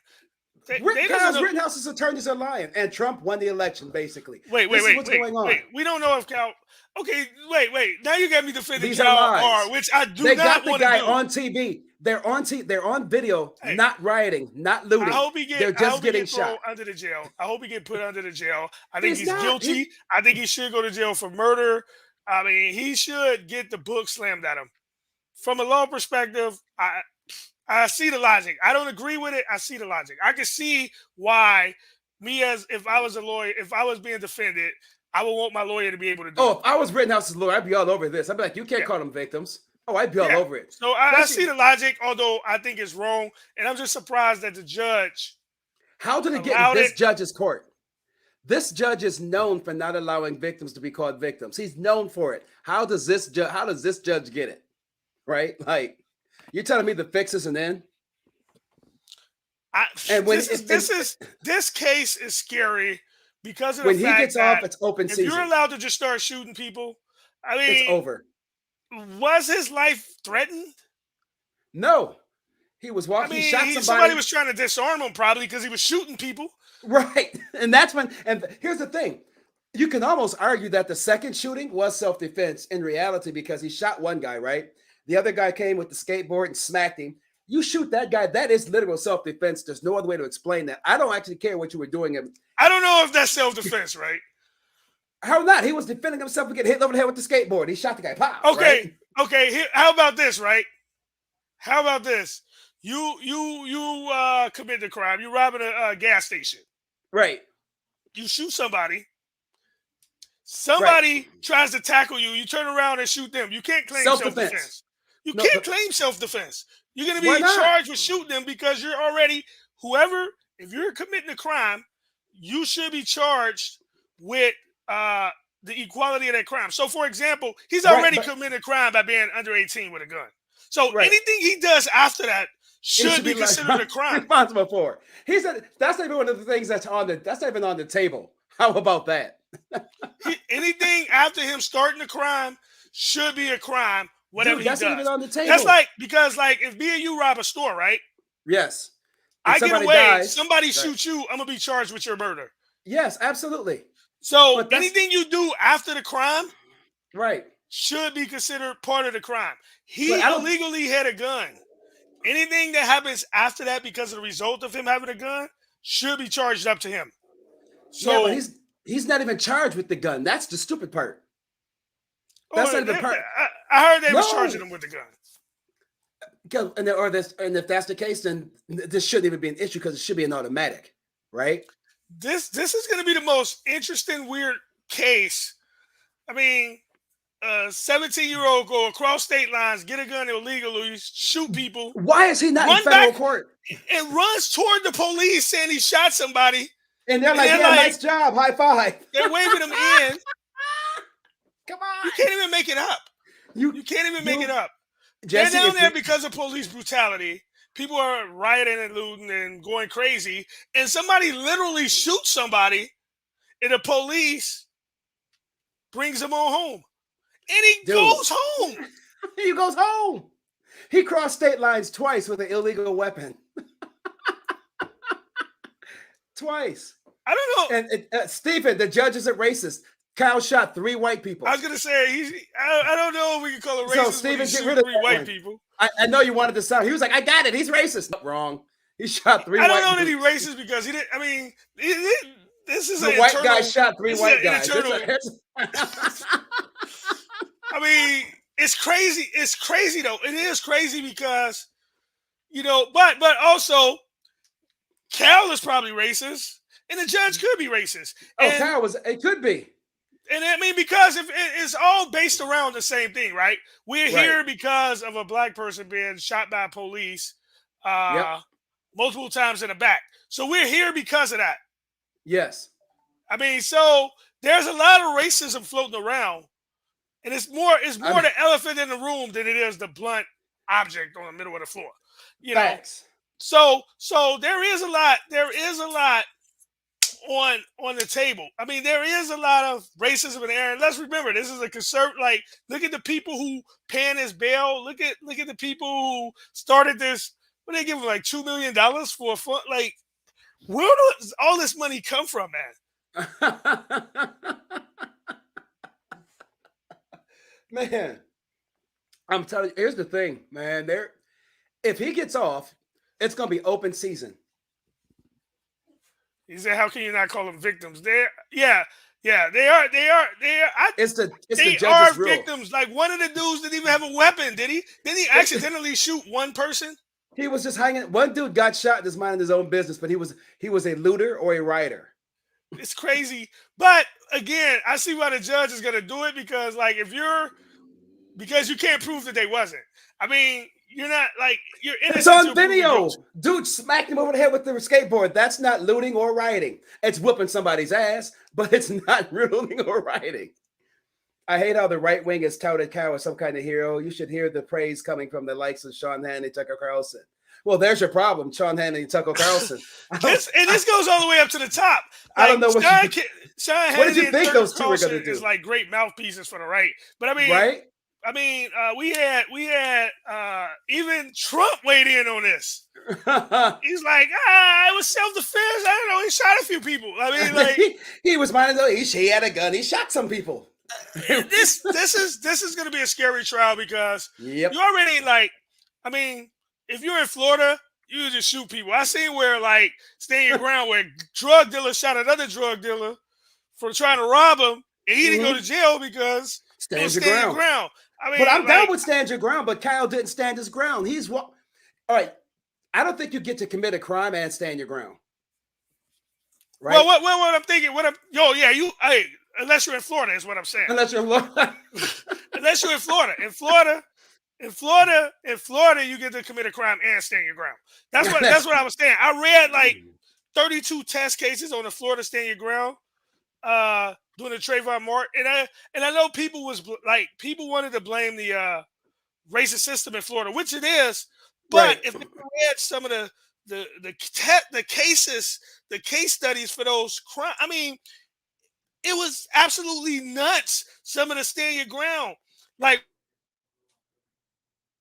They Kyle's doesn't know. Rittenhouse's attorneys are lying, and Trump won the election. Basically, Wait, wait, this is wait, what's wait, going on. wait. We don't know if Cal. Okay, wait. Now you got me defending These are Cal R, lies. which I do They not got the want to guy do. on TV. They're on video, Hey, not rioting, not I looting. hope They're I just hope he getting get thrown shot. under the jail. I hope he get put under the jail. I think He's he's not. guilty. I think he should go to jail for murder. I mean, he should get the book slammed at him. from a law perspective, I see the logic. I don't agree with it. I see the logic. I can see why me as if I was a lawyer, if I was being defended, I would want my lawyer to be able to do Oh, it. if I was Rittenhouse's lawyer, I'd be all over this. I'd be like, you can't Yeah. call them victims. Oh, I'd be all Yeah. over it. So I see Especially, the logic, although I think it's wrong. And I'm just surprised that the judge how did it get in allowed it. this judge's court? This judge is known for not allowing victims to be called victims. He's known for it. How does this judge get it? Right? Like, you're telling me the fix isn't in? And This case is scary because of the when he fact gets off, that it's open if you're season. allowed to just start shooting people, I It's mean, over. was his life threatened? No, he was I walking. mean, He shot somebody somebody. was trying to disarm him probably because he was shooting people. Right. And that's when, and here's the thing. You can almost argue that the second shooting was self-defense in reality because he shot one guy, right? The other guy came with the skateboard and smacked him. You shoot that guy, that is literal self-defense. There's no other way to explain that. I don't actually care what you were doing. I don't know if that's self-defense, right? How not? He was defending himself and getting hit over the head with the skateboard. He shot the guy. Pow. Okay, Right? okay. Here, how about this, right? How about this? You commit the crime. You robbing a gas station. Right. You shoot somebody. Right. Somebody tries to tackle you. You turn around and shoot them. You can't claim self-defense. You No, can't but claim self-defense. You're going to why be not? charged with shooting them because you're already if you're committing a crime, you should be charged with the equality of that crime. So, for example, he's Right, already but committed a crime by being under 18 with a gun. So right. anything he does after that He should be considered a crime. responsible for. He said that's not even one of the things that's not even on the table. How about that? Anything after him starting the crime should be a crime. Whatever Dude, that's he not even does. on the table. That's like because if me and you rob a store, right? Yes. I get somebody away. dies, Somebody right. shoots you. I'm gonna be charged with your murder. Yes, absolutely. So But that's anything you do after the crime right. should be considered part of the crime. He But I don't. illegally had a gun. Anything that happens after that because of the result of him having a gun should be charged up to him. Yeah, but So he's not even charged with the gun. That's the stupid part. That's not even part. I heard they was No. charging him with the gun. And if that's the case, then this shouldn't even be an issue because it should be an automatic, right? This is going to be the most interesting, weird case. I mean, a 17-year-old go across state lines, get a gun illegally, shoot people, Why is he not in run federal back court? and runs toward the police saying he shot somebody. And they're like, they're "Yeah, like- nice job, high five." They're waving him in. Come on, You can't even make it up. You can't even make it up. Jesse, They're down if there you- because of police brutality. People are rioting and looting and going crazy. And somebody literally shoots somebody, and the police brings him on home. And he Dude. goes home. he goes home. He crossed state lines twice with an illegal weapon. Twice. I don't know. And Stephen, the judge isn't racist. Kyle shot 3 white people. I was gonna say I don't know if we can call it So, racist. Steven, When he get shoot rid of 3 that white one. people. I know you wanted to sound. He was like, "I got it. He's racist." No, wrong. He shot 3 I white don't know that people. he's racist because he didn't. I mean, this is The an white internal, guy shot 3 this is white an guys. internal- I mean, it's crazy. It's crazy though. It is crazy because but also Cal is probably racist, and the judge could be racist. Oh, And, Kyle was. It could be. and I mean, because if it's all based around the same thing, right? We're Right. here because of a black person being shot by police Yep. multiple times in the back. So we're here because of that. Yes. I mean, so there's a lot of racism floating around, and it's more the elephant in the room than it is the blunt object on the middle of the floor. Facts. So there is a lot. There is a lot on the table. I mean, there is a lot of racism in the air. And let's remember, this is a conservative. Like, look at the people who paying his bail. Look at the people who started this. What they give him like $2 million for a fund? Like, where does all this money come from, man? Man, I'm telling you, here's the thing, man. If he gets off, it's gonna be open season. He said, "How can you not call them victims?" Yeah, Yeah, they are. They are. They are. It's the They are judge's rule. victims. Like one of the dudes didn't even have a weapon, did he? Didn't he accidentally shoot one person? He was just hanging. One dude got shot just minding his own business, but he was a looter or a rioter. It's crazy. But again, I see why the judge is gonna do it because like if you're because you can't prove that they wasn't. I mean, you're not like you're It's innocent on until proven guilty. video. Dude smacked him over the head with the skateboard. That's not looting or rioting. It's whooping somebody's ass, but it's not looting or rioting. I hate how the right wing has touted Cal as some kind of hero. You should hear the praise coming from the likes of Sean Hannity, Tucker Carlson. Well, there's your problem, Sean Hannity, Tucker Carlson. This goes all the way up to the top. I Like don't know Sean what did you Hannity and think Tucker those two were going Carlson to is do, like great mouthpieces for the right. But right? we had even Trump weighed in on this. He's like, it was self defense. I don't know. He shot a few people. I mean, like he was minding though. He had a gun. He shot some people. this is going to be a scary trial because Yep. you already like. I mean, if you're in Florida, you just shoot people. I seen where like stand your ground where drug dealer shot another drug dealer for trying to rob him, and he didn't go to jail because he was Stand your ground. I mean, But I'm down like, with stand your ground. But Kyle didn't stand his ground. All right. I don't think you get to commit a crime and stand your ground. Right? well, what I'm thinking, unless you're in Florida, is what I'm saying. Unless you're Unless you're in Florida. In Florida, you get to commit a crime and stand your ground. That's what I was saying. I read like 32 test cases on the Florida stand your ground during the Trayvon Martin, and I know people wanted to blame the racist system in Florida, which it is. But right. if they read some of the cases, the case studies for those crimes, I mean, it was absolutely nuts. Some of the stand your ground, like,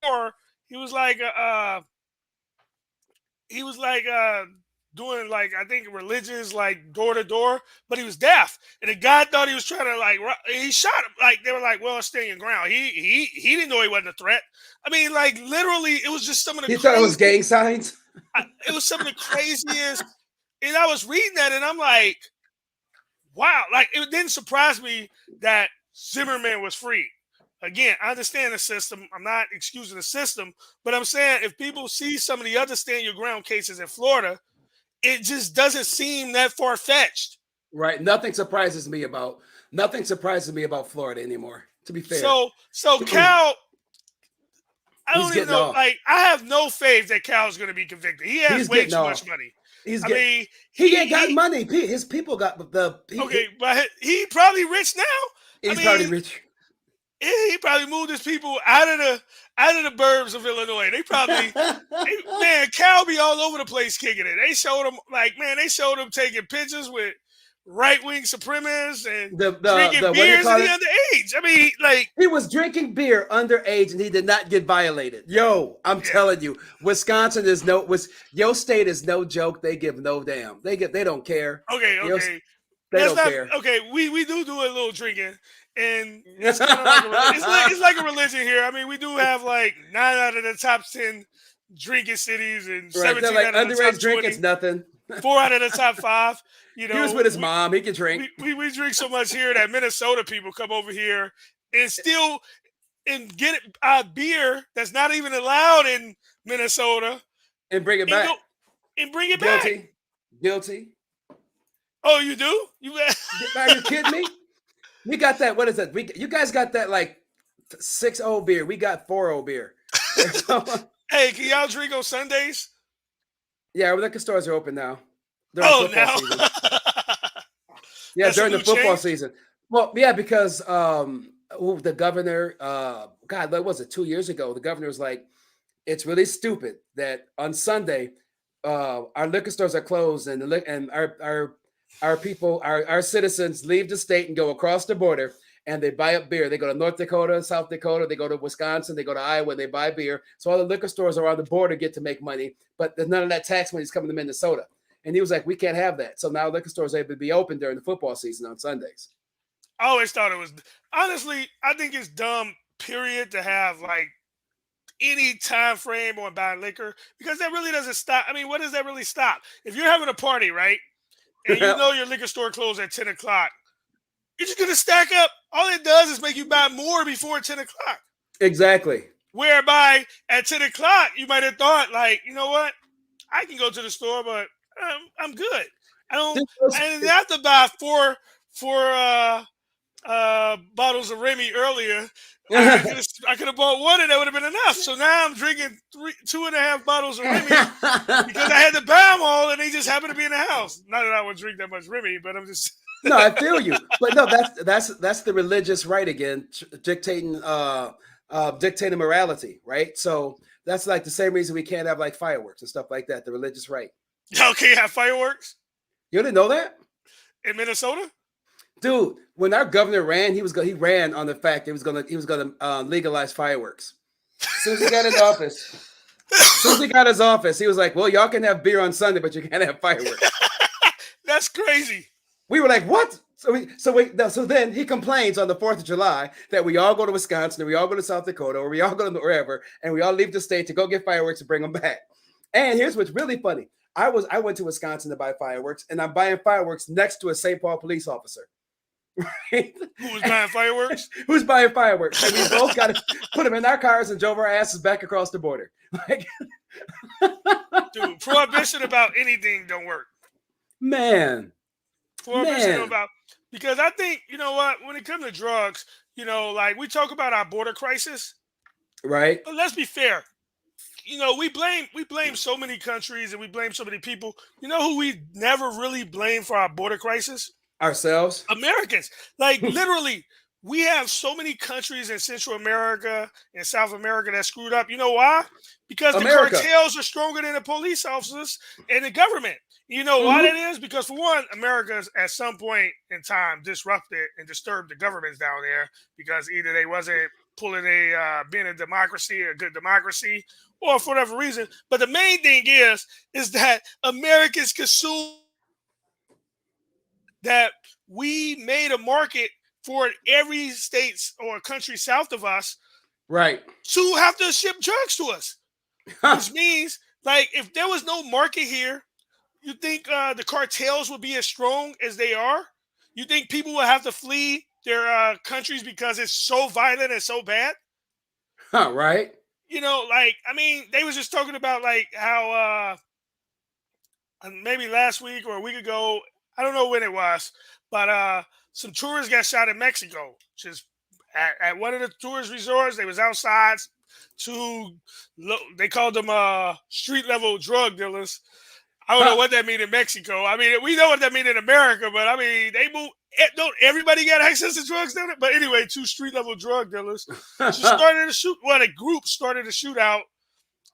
or he was like, doing like I think religions like door to door, but he was deaf, and the guy thought he was trying to like he shot him. Like they were like, "Well, stay your ground." He didn't know he wasn't a threat. I mean, like literally, it was just some of the. He thought it was gang signs. It was some of the craziest, and I was reading that, and I'm like, wow! Like it didn't surprise me that Zimmerman was free. Again, I understand the system. I'm not excusing the system, but I'm saying if people see some of the other stand your ground cases in Florida, it just doesn't seem that far fetched. Right. Nothing surprises me about Florida anymore. To be fair. So Cal, I He's don't even getting know. off. Like I have no faith that Cal's going to be convicted. He has way too much money. He ain't got money. His people got but he probably rich now. He's probably rich. He probably moved his people out of the burbs of Illinois. They probably, man, Cal be all over the place kicking it. They showed him taking pictures with right-wing supremacists and drinking beers at the underage. I mean, like he was drinking beer underage and he did not get violated. Yo, I'm telling you, Wisconsin your state is no joke. They give no damn. They don't care. Okay. They don't care. Okay, we do a little drinking. And it's kind of like it's like a religion here. I mean, we do have like 9 out of the top 10 drinking cities and 17 out of the top 20. Drinking's nothing. 4 out of the top 5. You know, he was with his mom. He could drink. We drink so much here that Minnesota people come over here and get beer that's not even allowed in Minnesota and bring it back. Guilty. Oh, you do? Are you kidding me? We got that. What is that? You guys got that like 6-0 beer. We got 4-0 beer. Hey, can y'all drink on Sundays? Yeah, our liquor stores are open now. Now. Yeah, during the football season. Well, yeah, because the governor, God, what was it? 2 years ago, the governor was like, "It's really stupid that on Sunday, our liquor stores are closed and our people, our citizens leave the state and go across the border and they buy up beer. They go to North Dakota, South Dakota, they go to Wisconsin, they go to Iowa, and they buy beer. So all the liquor stores around the border get to make money, but none of that tax money is coming to Minnesota." And he was like, "We can't have that." So now liquor stores are able to be open during the football season on Sundays. I always thought it was, honestly, I think it's dumb, period, to have like any time frame on buying liquor because that really doesn't stop. I mean, what does that really stop? If you're having a party, right? And you know your liquor store closed at 10 o'clock. You're just gonna stack up. All it does is make you buy more before 10 o'clock. Exactly. Whereby at 10 o'clock, you might have thought, like, you know what? I can go to the store, but I'm good. I don't. This was- I didn't have to buy four bottles of Remy earlier. I could have bought one and that would have been enough. So now I'm drinking 2.5 bottles of Remy because I had to buy them all and they just happened to be in the house. Not that I would drink that much Remy, but I'm just. No, I feel you, but no, that's the religious right again, dictating morality, right? So that's like the same reason we can't have like fireworks and stuff like that. The religious right. Y'all can't have fireworks You didn't know that, in Minnesota? dude? When our governor ran, he ran on the fact that he was gonna legalize fireworks. As soon as he got in office, as soon as he got his office, he was like, "Well, y'all can have beer on Sunday, but you can't have fireworks." That's crazy. We were like, "What?" So then he complains on the 4th of July that we all go to Wisconsin, or we all go to South Dakota, or we all go to wherever, and we all leave the state to go get fireworks and bring them back. And here's what's really funny: I went to Wisconsin to buy fireworks, and I'm buying fireworks next to a St. Paul police officer. Right? Who was buying fireworks? Who's buying fireworks? And we both got to put them in our cars and drove our asses back across the border. Like, Dude, prohibition about anything don't work. man. Prohibition about, because I think, you know what, when it comes to drugs, like we talk about our border crisis, Right? but let's be fair. We blame so many countries and we blame so many people. You know who we never really blame for our border crisis? Ourselves. Americans. Like literally, we have so many countries in Central America and South America that screwed up. You know why? Because America. the cartels are stronger than the police officers and the government. You know why that is? Because for one, America at some point in time disrupted and disturbed the governments down there because either they wasn't pulling being a democracy, a good democracy, or for whatever reason. But the main thing is that Americans consume that we made a market for every states or country south of us, right, to have to ship drugs to us. Which means, like, if there was no market here, you think the cartels would be as strong as they are? You think people would have to flee their countries because it's so violent and so bad? Right. They was just talking about like how maybe last week or a week ago, I don't know when it was, but some tourists got shot in Mexico. Just at one of the tourist resorts, they was outside. They called them street level drug dealers. I don't know what that means in Mexico. I mean, we know what that means in America, but I mean, they move. Don't everybody got access to drugs down there? But anyway, 2 street level drug dealers just started to shoot. Well, a group started a shootout,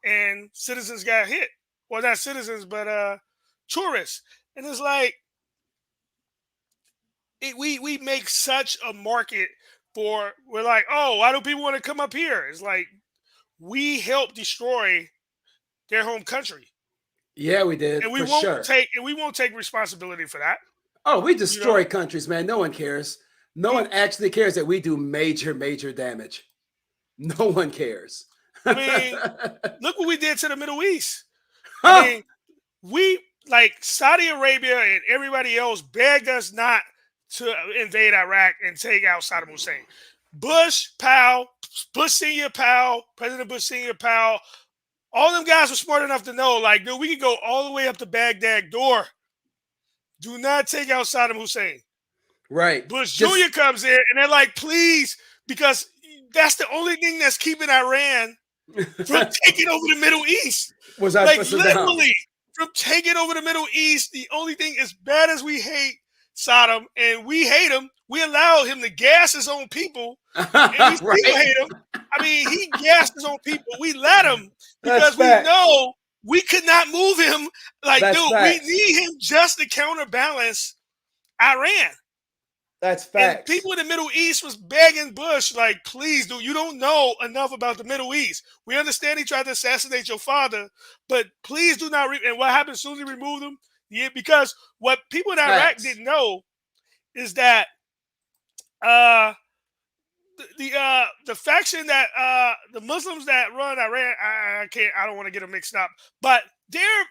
and citizens got hit. Well, not citizens, but tourists. And it's like we make such a market for. We're like, oh, why do people want to come up here? It's like we help destroy their home country. Yeah, we did. And we won't take responsibility for that. Oh, we destroy countries, man. No one cares. No one actually cares that we do major, major damage. No one cares. I mean, look what we did to the Middle East. I mean, we, like Saudi Arabia and everybody else, begged us not to invade Iraq and take out Saddam Hussein. Bush Senior Powell, President Bush Senior Powell, all them guys were smart enough to know, like, dude, we could go all the way up to Baghdad door. Do not take out Saddam Hussein. Right. Bush Jr. comes in, and they're like, please, because that's the only thing that's keeping Iran from taking over the Middle East. Was like literally from taking over the Middle East, the only thing, as bad as we hate Saddam and we hate him, we allow him to gas his own people. And we still hate him. I mean, he gassed his own people. We let him because we know we could not move him. Like, we need him just to counterbalance Iran. That's fact. People in the Middle East was begging Bush, like, please, dude, you don't know enough about the Middle East. We understand he tried to assassinate your father, but please do not. And what happened as soon as he removed him? Yeah, because what people in Iraq didn't know is that the faction that the Muslims that run Iran, I don't want to get them mixed up, but they're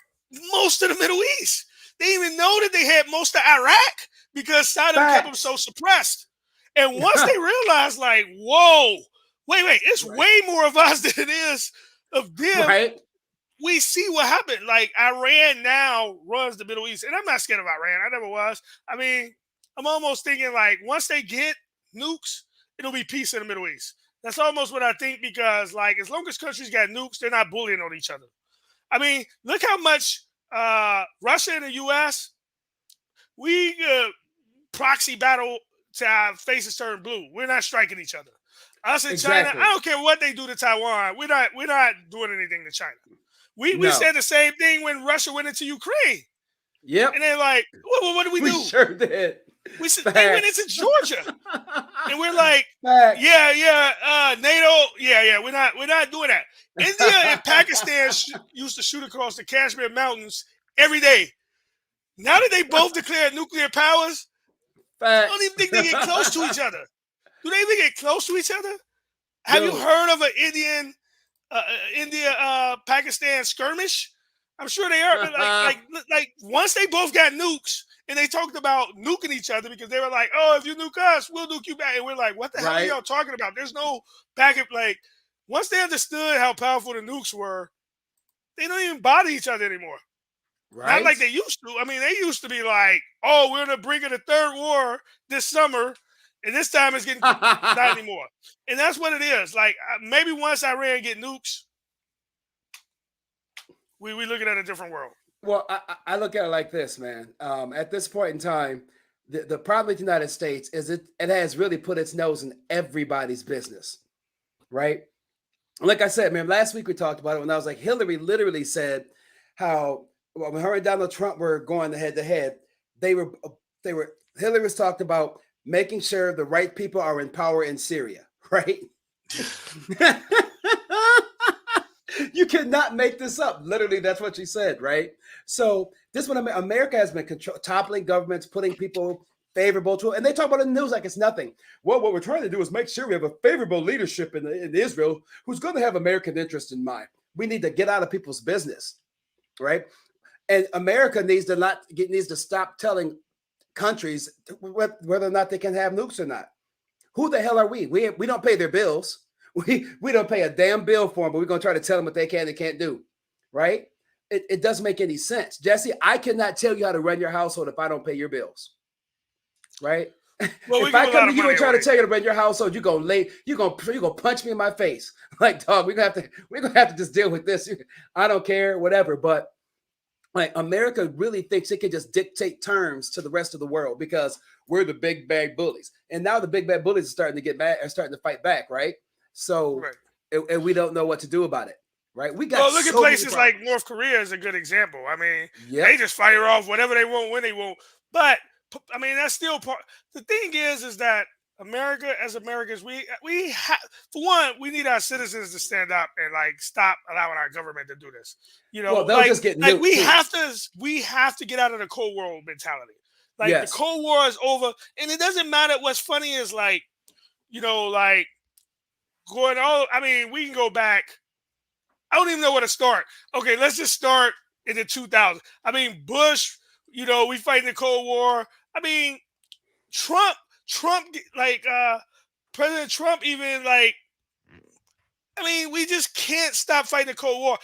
most of the Middle East. They didn't even know that they had most of Iraq because Saddam kept them so Facts. suppressed. And once they realized, like, whoa, wait, it's Right. way more of us than it is of them. Right. We see what happened. Like Iran now runs the Middle East, and I'm not scared of Iran. I never was. I mean, I'm almost thinking like once they get nukes, it'll be peace in the Middle East. That's almost what I think because like as long as countries got nukes, they're not bullying on each other. I mean, look how much Russia and the U.S. we proxy battle to our faces turn blue. We're not striking each other. Us and China, I Exactly. don't care what they do to Taiwan. We're not doing anything to China. We No. said the same thing when Russia went into Ukraine, Yep. and they're like, what do we We do? sure did. We said they went into Facts. Georgia, and we're like, Facts. NATO, we're not doing that. India and Pakistan used to shoot across the Kashmir mountains every day. Now that they both declared nuclear powers, I don't Facts. even think they get close to each other. Do they even get close to each other? Have you Dude. heard of an India Pakistan skirmish? I'm sure they are, but like once they both got nukes and they talked about nuking each other because they were like, oh, if you nuke us, we'll nuke you back, and we're like, what the hell are Right. y'all talking about? There's no back and like once they understood how powerful the nukes were, they don't even bother each other anymore. Not Right. like they used to. I mean, they used to be like, oh, we're on the brink of the third war this summer, and this time it's getting not anymore. And that's what it is. Like maybe once Iran get nukes, we looking at a different world. Well, I look at it like this, man. At this point in time, the problem with the United States is it has really put its nose in everybody's business, right? Like I said, man, last week we talked about it when I was like, Hillary literally said how when her and Donald Trump were going head to head, they were they were Hillary was talked about making sure the right people are in power in Syria, right? You cannot make this up. Literally, that's what she said, right? So this one, America has been toppling governments, putting people favorable to it, and they talk about it in the news like it's nothing. Well, what we're trying to do is make sure we have a favorable leadership in Israel who's going to have American interest in mind. We need to get out of people's business, right? And America needs to stop telling countries whether or not they can have nukes or not. Who the hell are we? We don't pay their bills. We don't pay a damn bill for them, but we're going to try to tell them what they can and can't do, right? It doesn't make any sense. Jesse, I cannot tell you how to run your household if I don't pay your bills, right? Well, we If give I a come lot to of you money and try to away. tell you to run your household, you're gonna punch me in my face. Like, dog, we're gonna have to just deal with this. I don't care, whatever. But like America really thinks it can just dictate terms to the rest of the world because we're the big bad bullies. And now the big bad bullies are starting to get mad, are starting to fight back, right? So Right. and we don't know what to do about it, right? We got Well, look at so many places like problems. North Korea is a good example. I mean, they Yep. just fire off whatever they want when they want. But I mean, that's still part. The thing is that America, as Americans, for one, we need our citizens to stand up and like stop allowing our government to do this. You Well, know, they'll just get like nuked too. we have to get out of the Cold War mentality. Like the Yes. Cold War is over, and it doesn't matter. What's funny is like like going all. I mean, we can go back. I don't even know where to start. Okay, let's just start in the 2000s. I mean, Bush, we fight in the Cold War. I mean, Trump, Trump, like President Trump, even like, I mean, we just can't stop fighting the Cold War.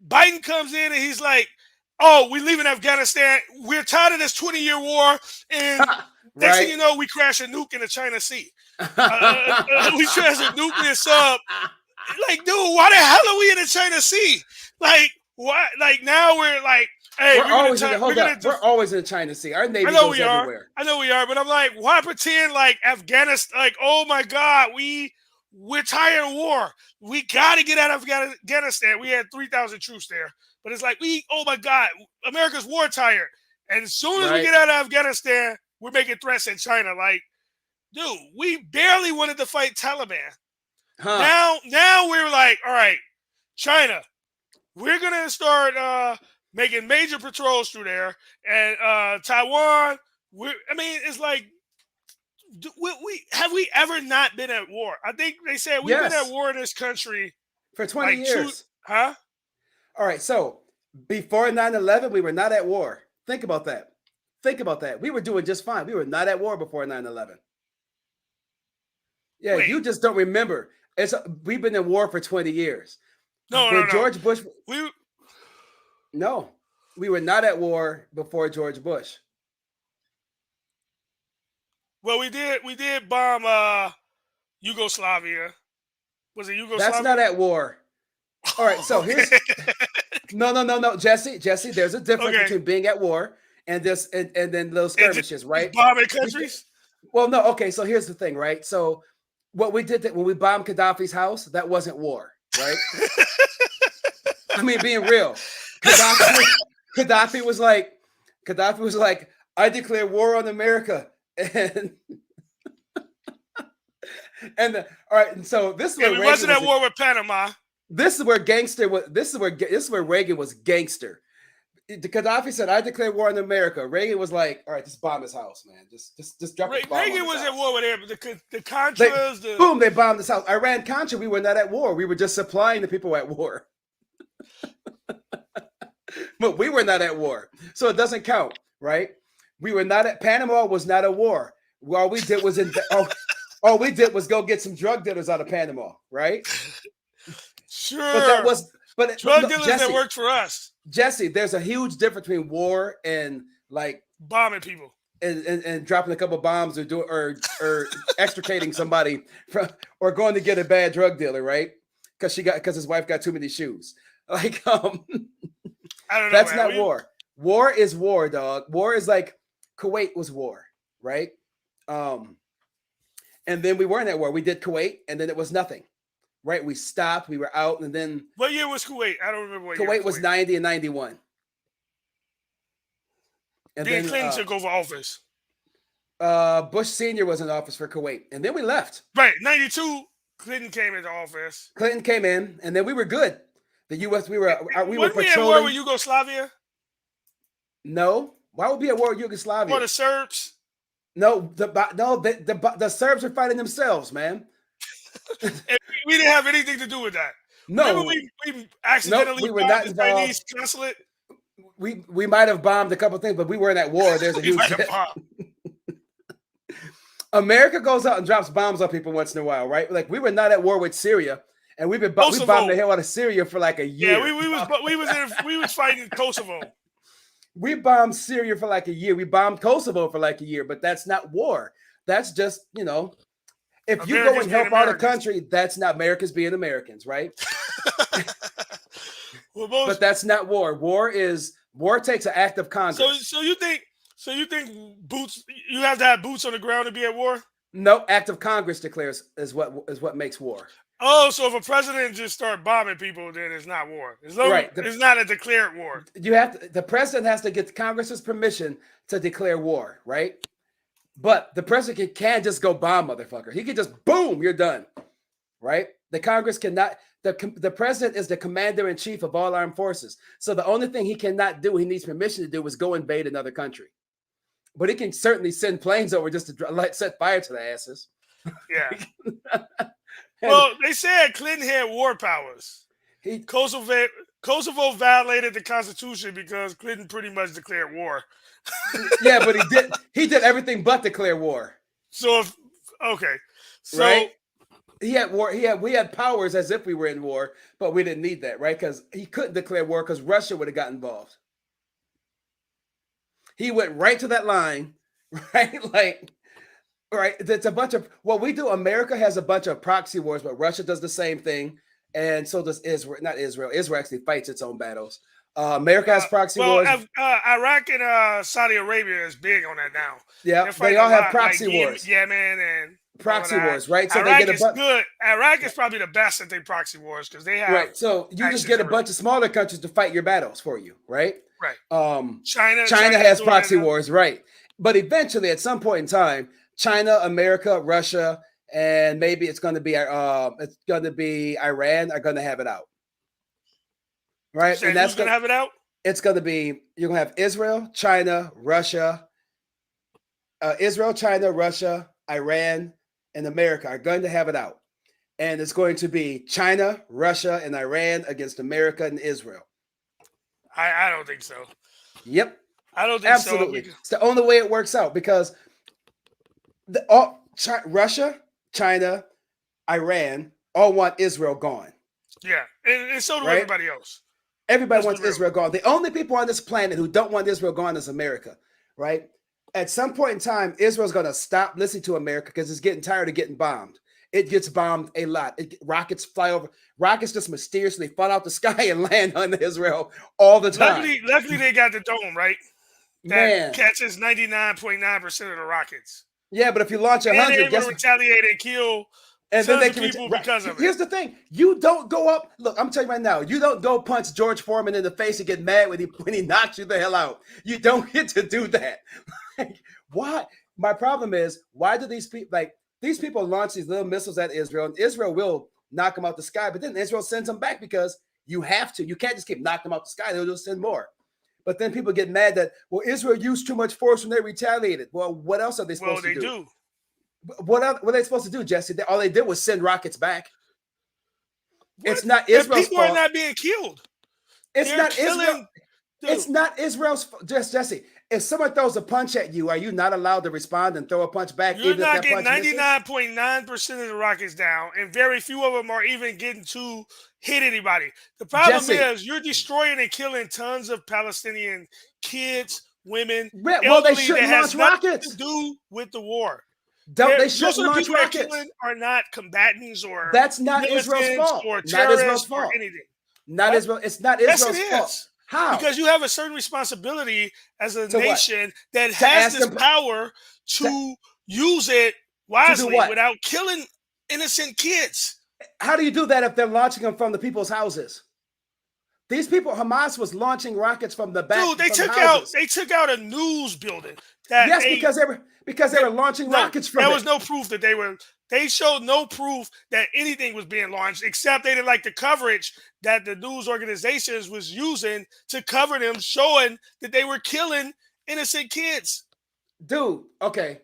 Biden comes in and he's like, "Oh, we leaving Afghanistan. We're tired of this 20-year war." And next thing Right. you know, we crash a nuke in the China Sea. We crash a nuclear sub. Like, dude, why the hell are we in the China Sea? Like, why? Like now we're like, hey, We're always in the we're hold gonna. up. We're always in the China Sea. Our I navy know goes we are. everywhere. I know we are. But I'm like, why pretend like Afghanistan? Like, oh my God, we're tired of war. We got to get out of Afghanistan. We had 3,000 troops there, but it's like oh my God, America's war tired. And as soon as we Right. get out of Afghanistan, we're making threats in China. Like, dude, we barely wanted to fight Taliban. Huh. Now we're like, all right, China, we're gonna start making major patrols through there, and Taiwan. I mean, it's like, we have we ever not been at war? I think they said we've been at Yes. war in this country For 20 like two, years. huh? All right. So before 9/11, we were not at war. Think about that. Think about that. We were doing just fine. We were not at war before 9/11. Yeah, Wait, you just don't remember. We've been in war for 20 years. no. When George Bush, We no, we were not at war before George Bush. well, we did bomb Yugoslavia. Was it Yugoslavia? That's not at war. All right, so Okay. here's no, Jesse, there's a difference Okay. between being at war and this and then those And skirmishes, right? bombing countries. Well, no, okay, so here's the thing, right? So what we did when we bombed Gaddafi's house, that wasn't war, right? I mean, being real. Gaddafi was like, I declare war on America. And all right, and so this is where we wasn't at war with Panama. This is where Reagan was gangster. Gaddafi said, "I declare war on America." Reagan was like, "All right, just bomb his house, man. Just drop a bomb." Reagan was at war with him. The Contras. Boom! They bombed his house. Iran Contra. We were not at war. We were just supplying the people at war. But we were not at war, so it doesn't count, right? We were not at Panama. Was not a war. All we did was all we did was go get some drug dealers out of Panama, right? Sure. But that was drug dealers that worked for us. Jesse, there's a huge difference between war and like bombing people and dropping a couple bombs or extricating somebody from or going to get a bad drug dealer, right? Because his wife got too many shoes. Like I don't know. That's not war. War is war, dog. War is like Kuwait was war, right? And then we weren't at war. We did Kuwait, and then it was nothing. Right, we stopped. We were out, and then what year was Kuwait? I don't remember what year. Kuwait was 90 and 91. And then Clinton took over office. Bush Senior was in office for Kuwait, and then we left. Right, 92. Clinton came into office. Clinton came in, and then we were good. The U.S. we were patrolling. We at war with Yugoslavia? No, why would we be at war with Yugoslavia? Or the Serbs? No, the Serbs are fighting themselves, man. We didn't have anything to do with that. No, remember we accidentally we were not involved. Chinese consulate. We might have bombed a couple things, but we weren't at war. There's a huge America goes out and drops bombs on people once in a while, right? Like we were not at war with Syria, and we bombed the hell out of Syria for like a year. Yeah, we was fighting Kosovo. We bombed Syria for like a year. We bombed Kosovo for like a year, but that's not war. That's just, if you go and help out a country, that's not Americans being Americans, right? But that's not war. War takes an act of Congress. So you think boots? You have to have boots on the ground to be at war? No, act of Congress declares is what makes war. Oh, so if a president just start bombing people, then it's not war. It's not a declared war. The president has to get Congress's permission to declare war, right? But the president can't just go bomb motherfucker. He can just boom, you're done, right? The Congress cannot. The president is the commander in chief of all armed forces. So the only thing he cannot do, he needs permission to do, is go invade another country. But he can certainly send planes over just to set fire to the asses. Yeah. Well, they said Clinton had war powers. Kosovo violated the Constitution because Clinton pretty much declared war. Yeah, but he did everything but declare war. So right? He had war. We had powers as if we were in war, but we didn't need that, right? Because he couldn't declare war because Russia would have got involved. He went right to that line, right? Right. It's a bunch of what we do. America has a bunch of proxy wars, but Russia does the same thing, and so does Israel. Not Israel. Israel actually fights its own battles. America has proxy wars. Iraq and Saudi Arabia is big on that now. Yeah, they all have proxy wars. Yemen and proxy wars, right? So Iraq is good. Iraq is probably the best at their proxy wars because they have. Right. So you just get a bunch of smaller countries to fight your battles for you, right? Right. China has proxy wars, right? But eventually, at some point in time, China, America, Russia, and maybe it's going to be Iran are going to have it out. Right, and that's going to have it out. It's going to be you're going to have Israel, China, Russia, Iran, and America are going to have it out, and it's going to be China, Russia, and Iran against America and Israel. I don't think so. Yep. I don't think so. Absolutely, it's the only way it works out because Russia, China, Iran all want Israel gone. Yeah, and so do Right? everybody else. Everybody Let's be wants real. Israel gone. The only people on this planet who don't want Israel gone is America, right? At some point in time, Israel's going to stop listening to America because it's getting tired of getting bombed. It gets bombed a lot. Rockets fly over. Rockets just mysteriously fall out the sky and land on Israel all the time. Luckily, they got the dome, right? That Man, catches 99.9% of the rockets. yeah, but if you launch And they're 100, able guess to retaliate and kill and then they tons of can. people because of it. Here's the thing: you don't go up. Look, I'm telling you right now, you don't go punch George Foreman in the face and get mad when he knocks you the hell out. You don't get to do that. Why? My problem is, why do these people launch these little missiles at Israel, and Israel will knock them out the sky, but then Israel sends them back because you have to. You can't just keep knocking them out the sky; they'll just send more. But then people get mad that, well, Israel used too much force when they retaliated. Well, what else are they supposed to do? Well, they do. What are they supposed to do, Jesse? All they did was send rockets back. What? It's not Israel's people fault. Are not being killed. It's They're not killing, Israel. dude. It's not Israel's fault. Jesse, if someone throws a punch at you, are you not allowed to respond and throw a punch back? You're even not if that getting punch 99.9% of the rockets down, and very few of them are even getting to hit anybody. The problem is you're destroying and killing tons of Palestinian kids, women, well, they elderly shouldn't that has launch nothing rockets. to do with the war. They Most shouldn't of the launch people that are rockets. killing are not combatants or That's not Israel's militants fault. or Not Israel's terrorists or fault. anything. Not What? Israel. It's not Yes, Israel's it fault. is. How? Because you have a certain responsibility as a To what? nation that To has ask this them power to use it wisely what? without killing innocent kids. How do you do that if they're launching them from the people's houses? These people, Hamas was launching rockets from the back. Dude, they from took out a news building that yes, because they were launching rockets from there it. was no proof that they showed no proof that anything was being launched, except they didn't like the coverage that the news organizations was using to cover them, showing that they were killing innocent kids. Dude, okay.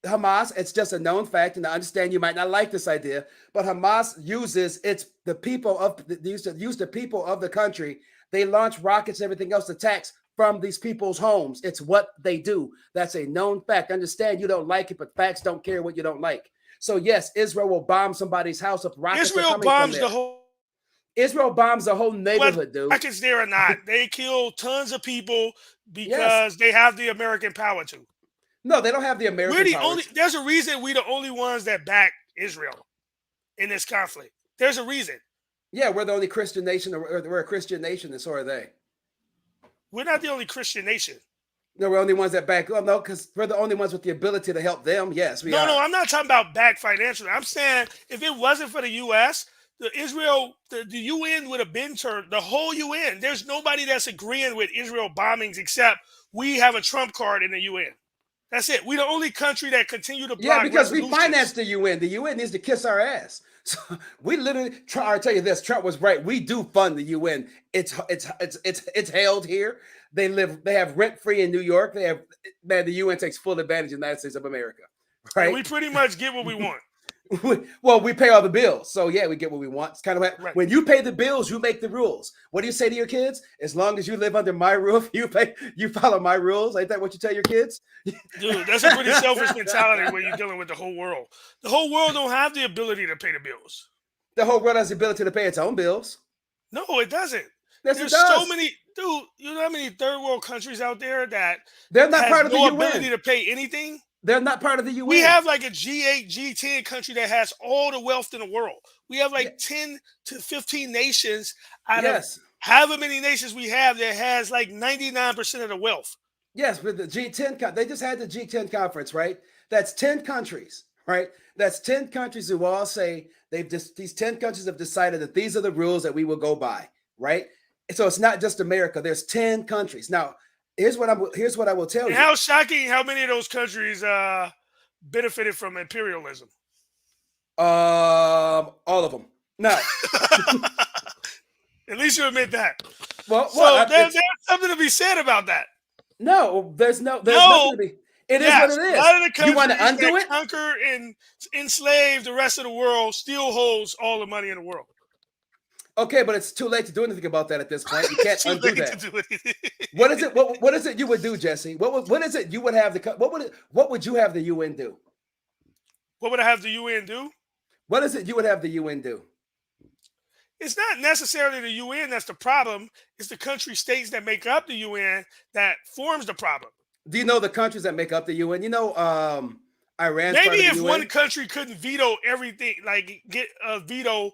Hamas, it's just a known fact, and I understand you might not like this idea, but Hamas uses the people of the people of the country. They launch rockets and everything else, attacks from these people's homes. It's what they do. That's a known fact. Understand you don't like it, but facts don't care what you don't like. So yes, Israel will bomb somebody's house if rockets are coming from there. Israel bombs the whole neighborhood, dude. Rockets there or not, they kill tons of people because they have the American power to. No, they don't have the American power. There's a reason we're the only ones that back Israel in this conflict. There's a reason. Yeah, we're the only Christian nation. We're a Christian nation, and so are they. We're not the only Christian nation. No, we're the only ones that back. Well, no, because we're the only ones with the ability to help them. Yes, we are. No, I'm not talking about back financially. I'm saying if it wasn't for the U.S., the UN would have been turned. The whole UN. There's nobody that's agreeing with Israel bombings except we have a trump card in the UN. That's it. We're the only country that continue to block. Yeah, because we finance the UN. The UN needs to kiss our ass. So we literally try. I'll tell you this: Trump was right. We do fund the UN. It's held here. They have rent free in New York. The UN takes full advantage of the United States of America. Right. And we pretty much get what we want. Well, we pay all the bills, so yeah, we get what we want. It's kind of like when you pay the bills, you make the rules. What do you say to your kids? As long as you live under my roof, you follow my rules. Ain't that what you tell your kids? Dude, that's a pretty selfish mentality when you're dealing with the whole world. The whole world don't have the ability to pay the bills. The whole world has the ability to pay its own bills. No, it doesn't. Yes, There's it does. so many, dude. You know how many third world countries out there that they're not part of the UN. Ability to pay anything. They're not part of the UN. We have like a G8, G10 country that has all the wealth in the world. We have like 10 to 15 nations out of however many nations we have that has like 99% of the wealth. Yes, with the G10, they just had the G10 conference, right? That's 10 countries, right? That's 10 countries who all say these 10 countries have decided that these are the rules that we will go by, right? So it's not just America. There's 10 countries. Now, here's what I will tell you. How shocking how many of those countries benefited from imperialism? All of them. No. At least you admit that. Well, there's something to be said about that. No, there's nothing to be. It is what it is. A lot of the countries you want to undo it? Conquer and enslave the rest of the world still holds all the money in the world. Okay, but it's too late to do anything about that at this point. You can't It's too undo late that. to do it. What is it? What is it you would do, Jesse? What is it you would have what would you have the UN do? What would I have the UN do? What is it you would have the UN do? It's not necessarily the UN that's the problem. It's the country states that make up the UN that forms the problem. Do you know the countries that make up the UN? You know, Iran's Maybe part of the if one UN. country couldn't veto everything, like get a veto,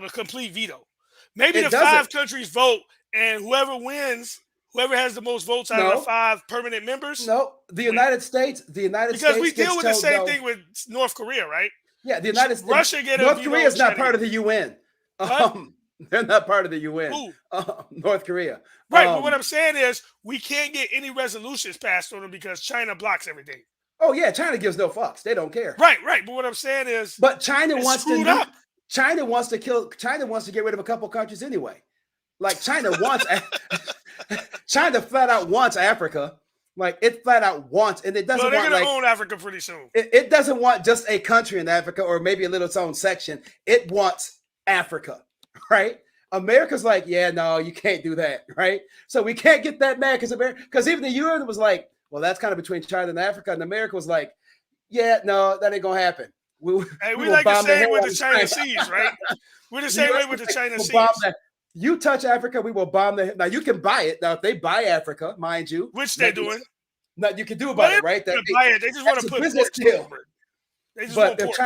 a complete veto, maybe It the doesn't. 5 countries vote, and whoever wins, whoever has the most votes out of the No, 5 permanent members, no. win. The United Because we States deal gets with the told same no. thing with North Korea, right? Yeah, the United States. Russia get a North veto, Korea is not China part get of the UN. what? They're not part of the UN. Who? North Korea. Right, but what I'm saying is we can't get any resolutions passed on them because China blocks everything. Oh yeah, China gives no fucks. They don't care. Right, right. But what I'm saying is But China it's wants to screwed up. China wants to kill. China wants to get rid of a couple countries anyway. Like China wants. China flat out wants Africa. Like it flat out wants, and it doesn't Well, they're want gonna like own Africa pretty soon. it doesn't want just a country in Africa or maybe a little its own section. It wants Africa, right? America's like, yeah, no, you can't do that, right? So we can't get that mad because even the UN was like, well, that's kind of between China and Africa, and America was like, yeah, no, that ain't gonna happen. Hey, we will like the bomb same hell with out the of China Seas, right? We're the same way with the China Seas. You touch Africa, we will bomb the. Now you can buy it. Now if they buy Africa, mind you, Which they're doing. Nothing you can do But about they it, right? don't wanna buy it. They just want That's to a put business ports deal. over it. They just But want if ports.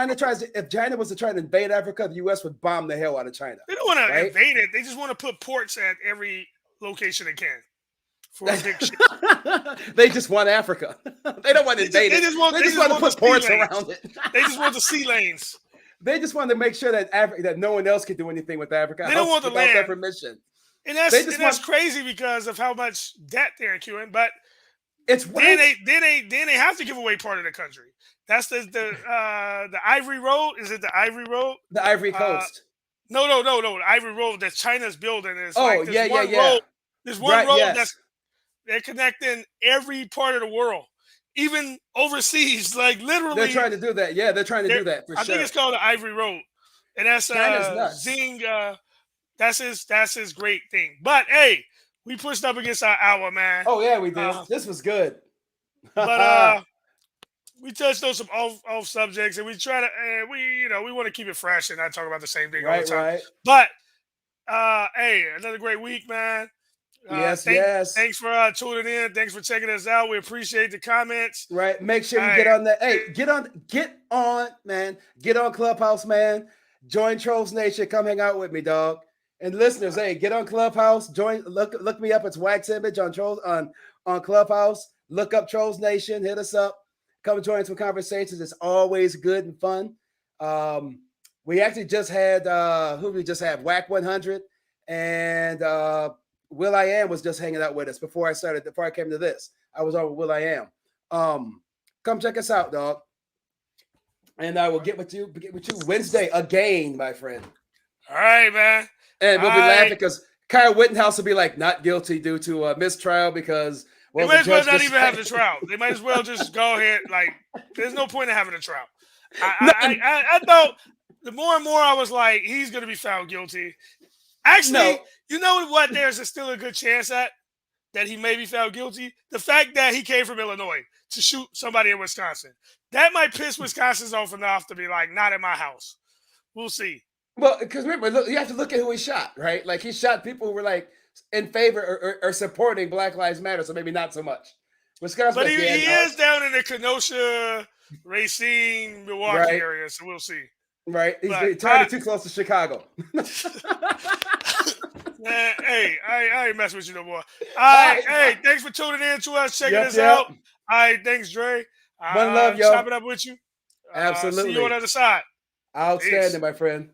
if China was to try to invade Africa, the U.S. would bomb the hell out of China. They don't want to Right? invade it. They just want to put ports at every location they can for a big ship. They just want Africa. They don't want to invade it. They just want to put the ports sea lanes. around it. They just want the sea lanes. They just want to make sure that that no one else can do anything with Africa. They don't want the without their land. permission. And They just that's want- crazy because of how much debt they're accruing. But It's then they have to give away part of the country. That's the Ivory Road. Is it the Ivory Road? the Ivory Coast. No. The Ivory Road that China's building is Oh, like yeah. road. There's one Right, road yes. they're connecting every part of the world, even overseas. Like literally, They're trying to do that. Yeah, they're trying to do that for I sure. think it's called the Ivory Road, and that's China's nuts. Zing. That's his great thing. But hey, we pushed up against our hour, man. Oh yeah, we did. This was good. But we touched on some off subjects, and we try to we want to keep it fresh and not talk about the same thing all the right, time. right. But hey, another great week, man. Yes. Thanks for tuning in. Thanks for checking us out. We appreciate the comments. Right. Make sure you All get right. on that. Hey, get on, man. Get on Clubhouse, man. Join Trolls Nation. Come hang out with me, dog. And listeners, hey, get on Clubhouse. Join. Look me up. It's Wax Image on Trolls on Clubhouse. Look up Trolls Nation. Hit us up. Come join some conversations. It's always good and fun. We actually just had who we just had Whack 100 and Will I Am was just hanging out with us before I came to this. I was on with Will I Am. Come check us out, dog. And I will get with you Wednesday again, my friend. All right, man. And we'll be All right. laughing because Kyle Wittenhouse will be like not guilty due to mistrial because They might as well not even have the trial. They might as well just go ahead. Like, there's no point in having a trial. I thought the more and more I was like, he's going to be found guilty. Actually, No. you know what? There's still a good chance that he may be found guilty. The fact that he came from Illinois to shoot somebody in Wisconsin, that might piss Wisconsin off enough to be like, not in my house. We'll see. Well, because remember, look, you have to look at who he shot, right? Like he shot people who were like in favor or supporting Black Lives Matter, so maybe not so much. Wisconsin, But he is down in the Kenosha, Racine, Milwaukee area, so we'll see. Right, he's entirely too close to Chicago. Man, hey, I ain't messing with you no more. All right, hey, thanks for tuning in to us, checking us out. All right, thanks, Dre. One love, yo. Chopping up with you. Absolutely. See you on the other side. Outstanding, Peace. my friend.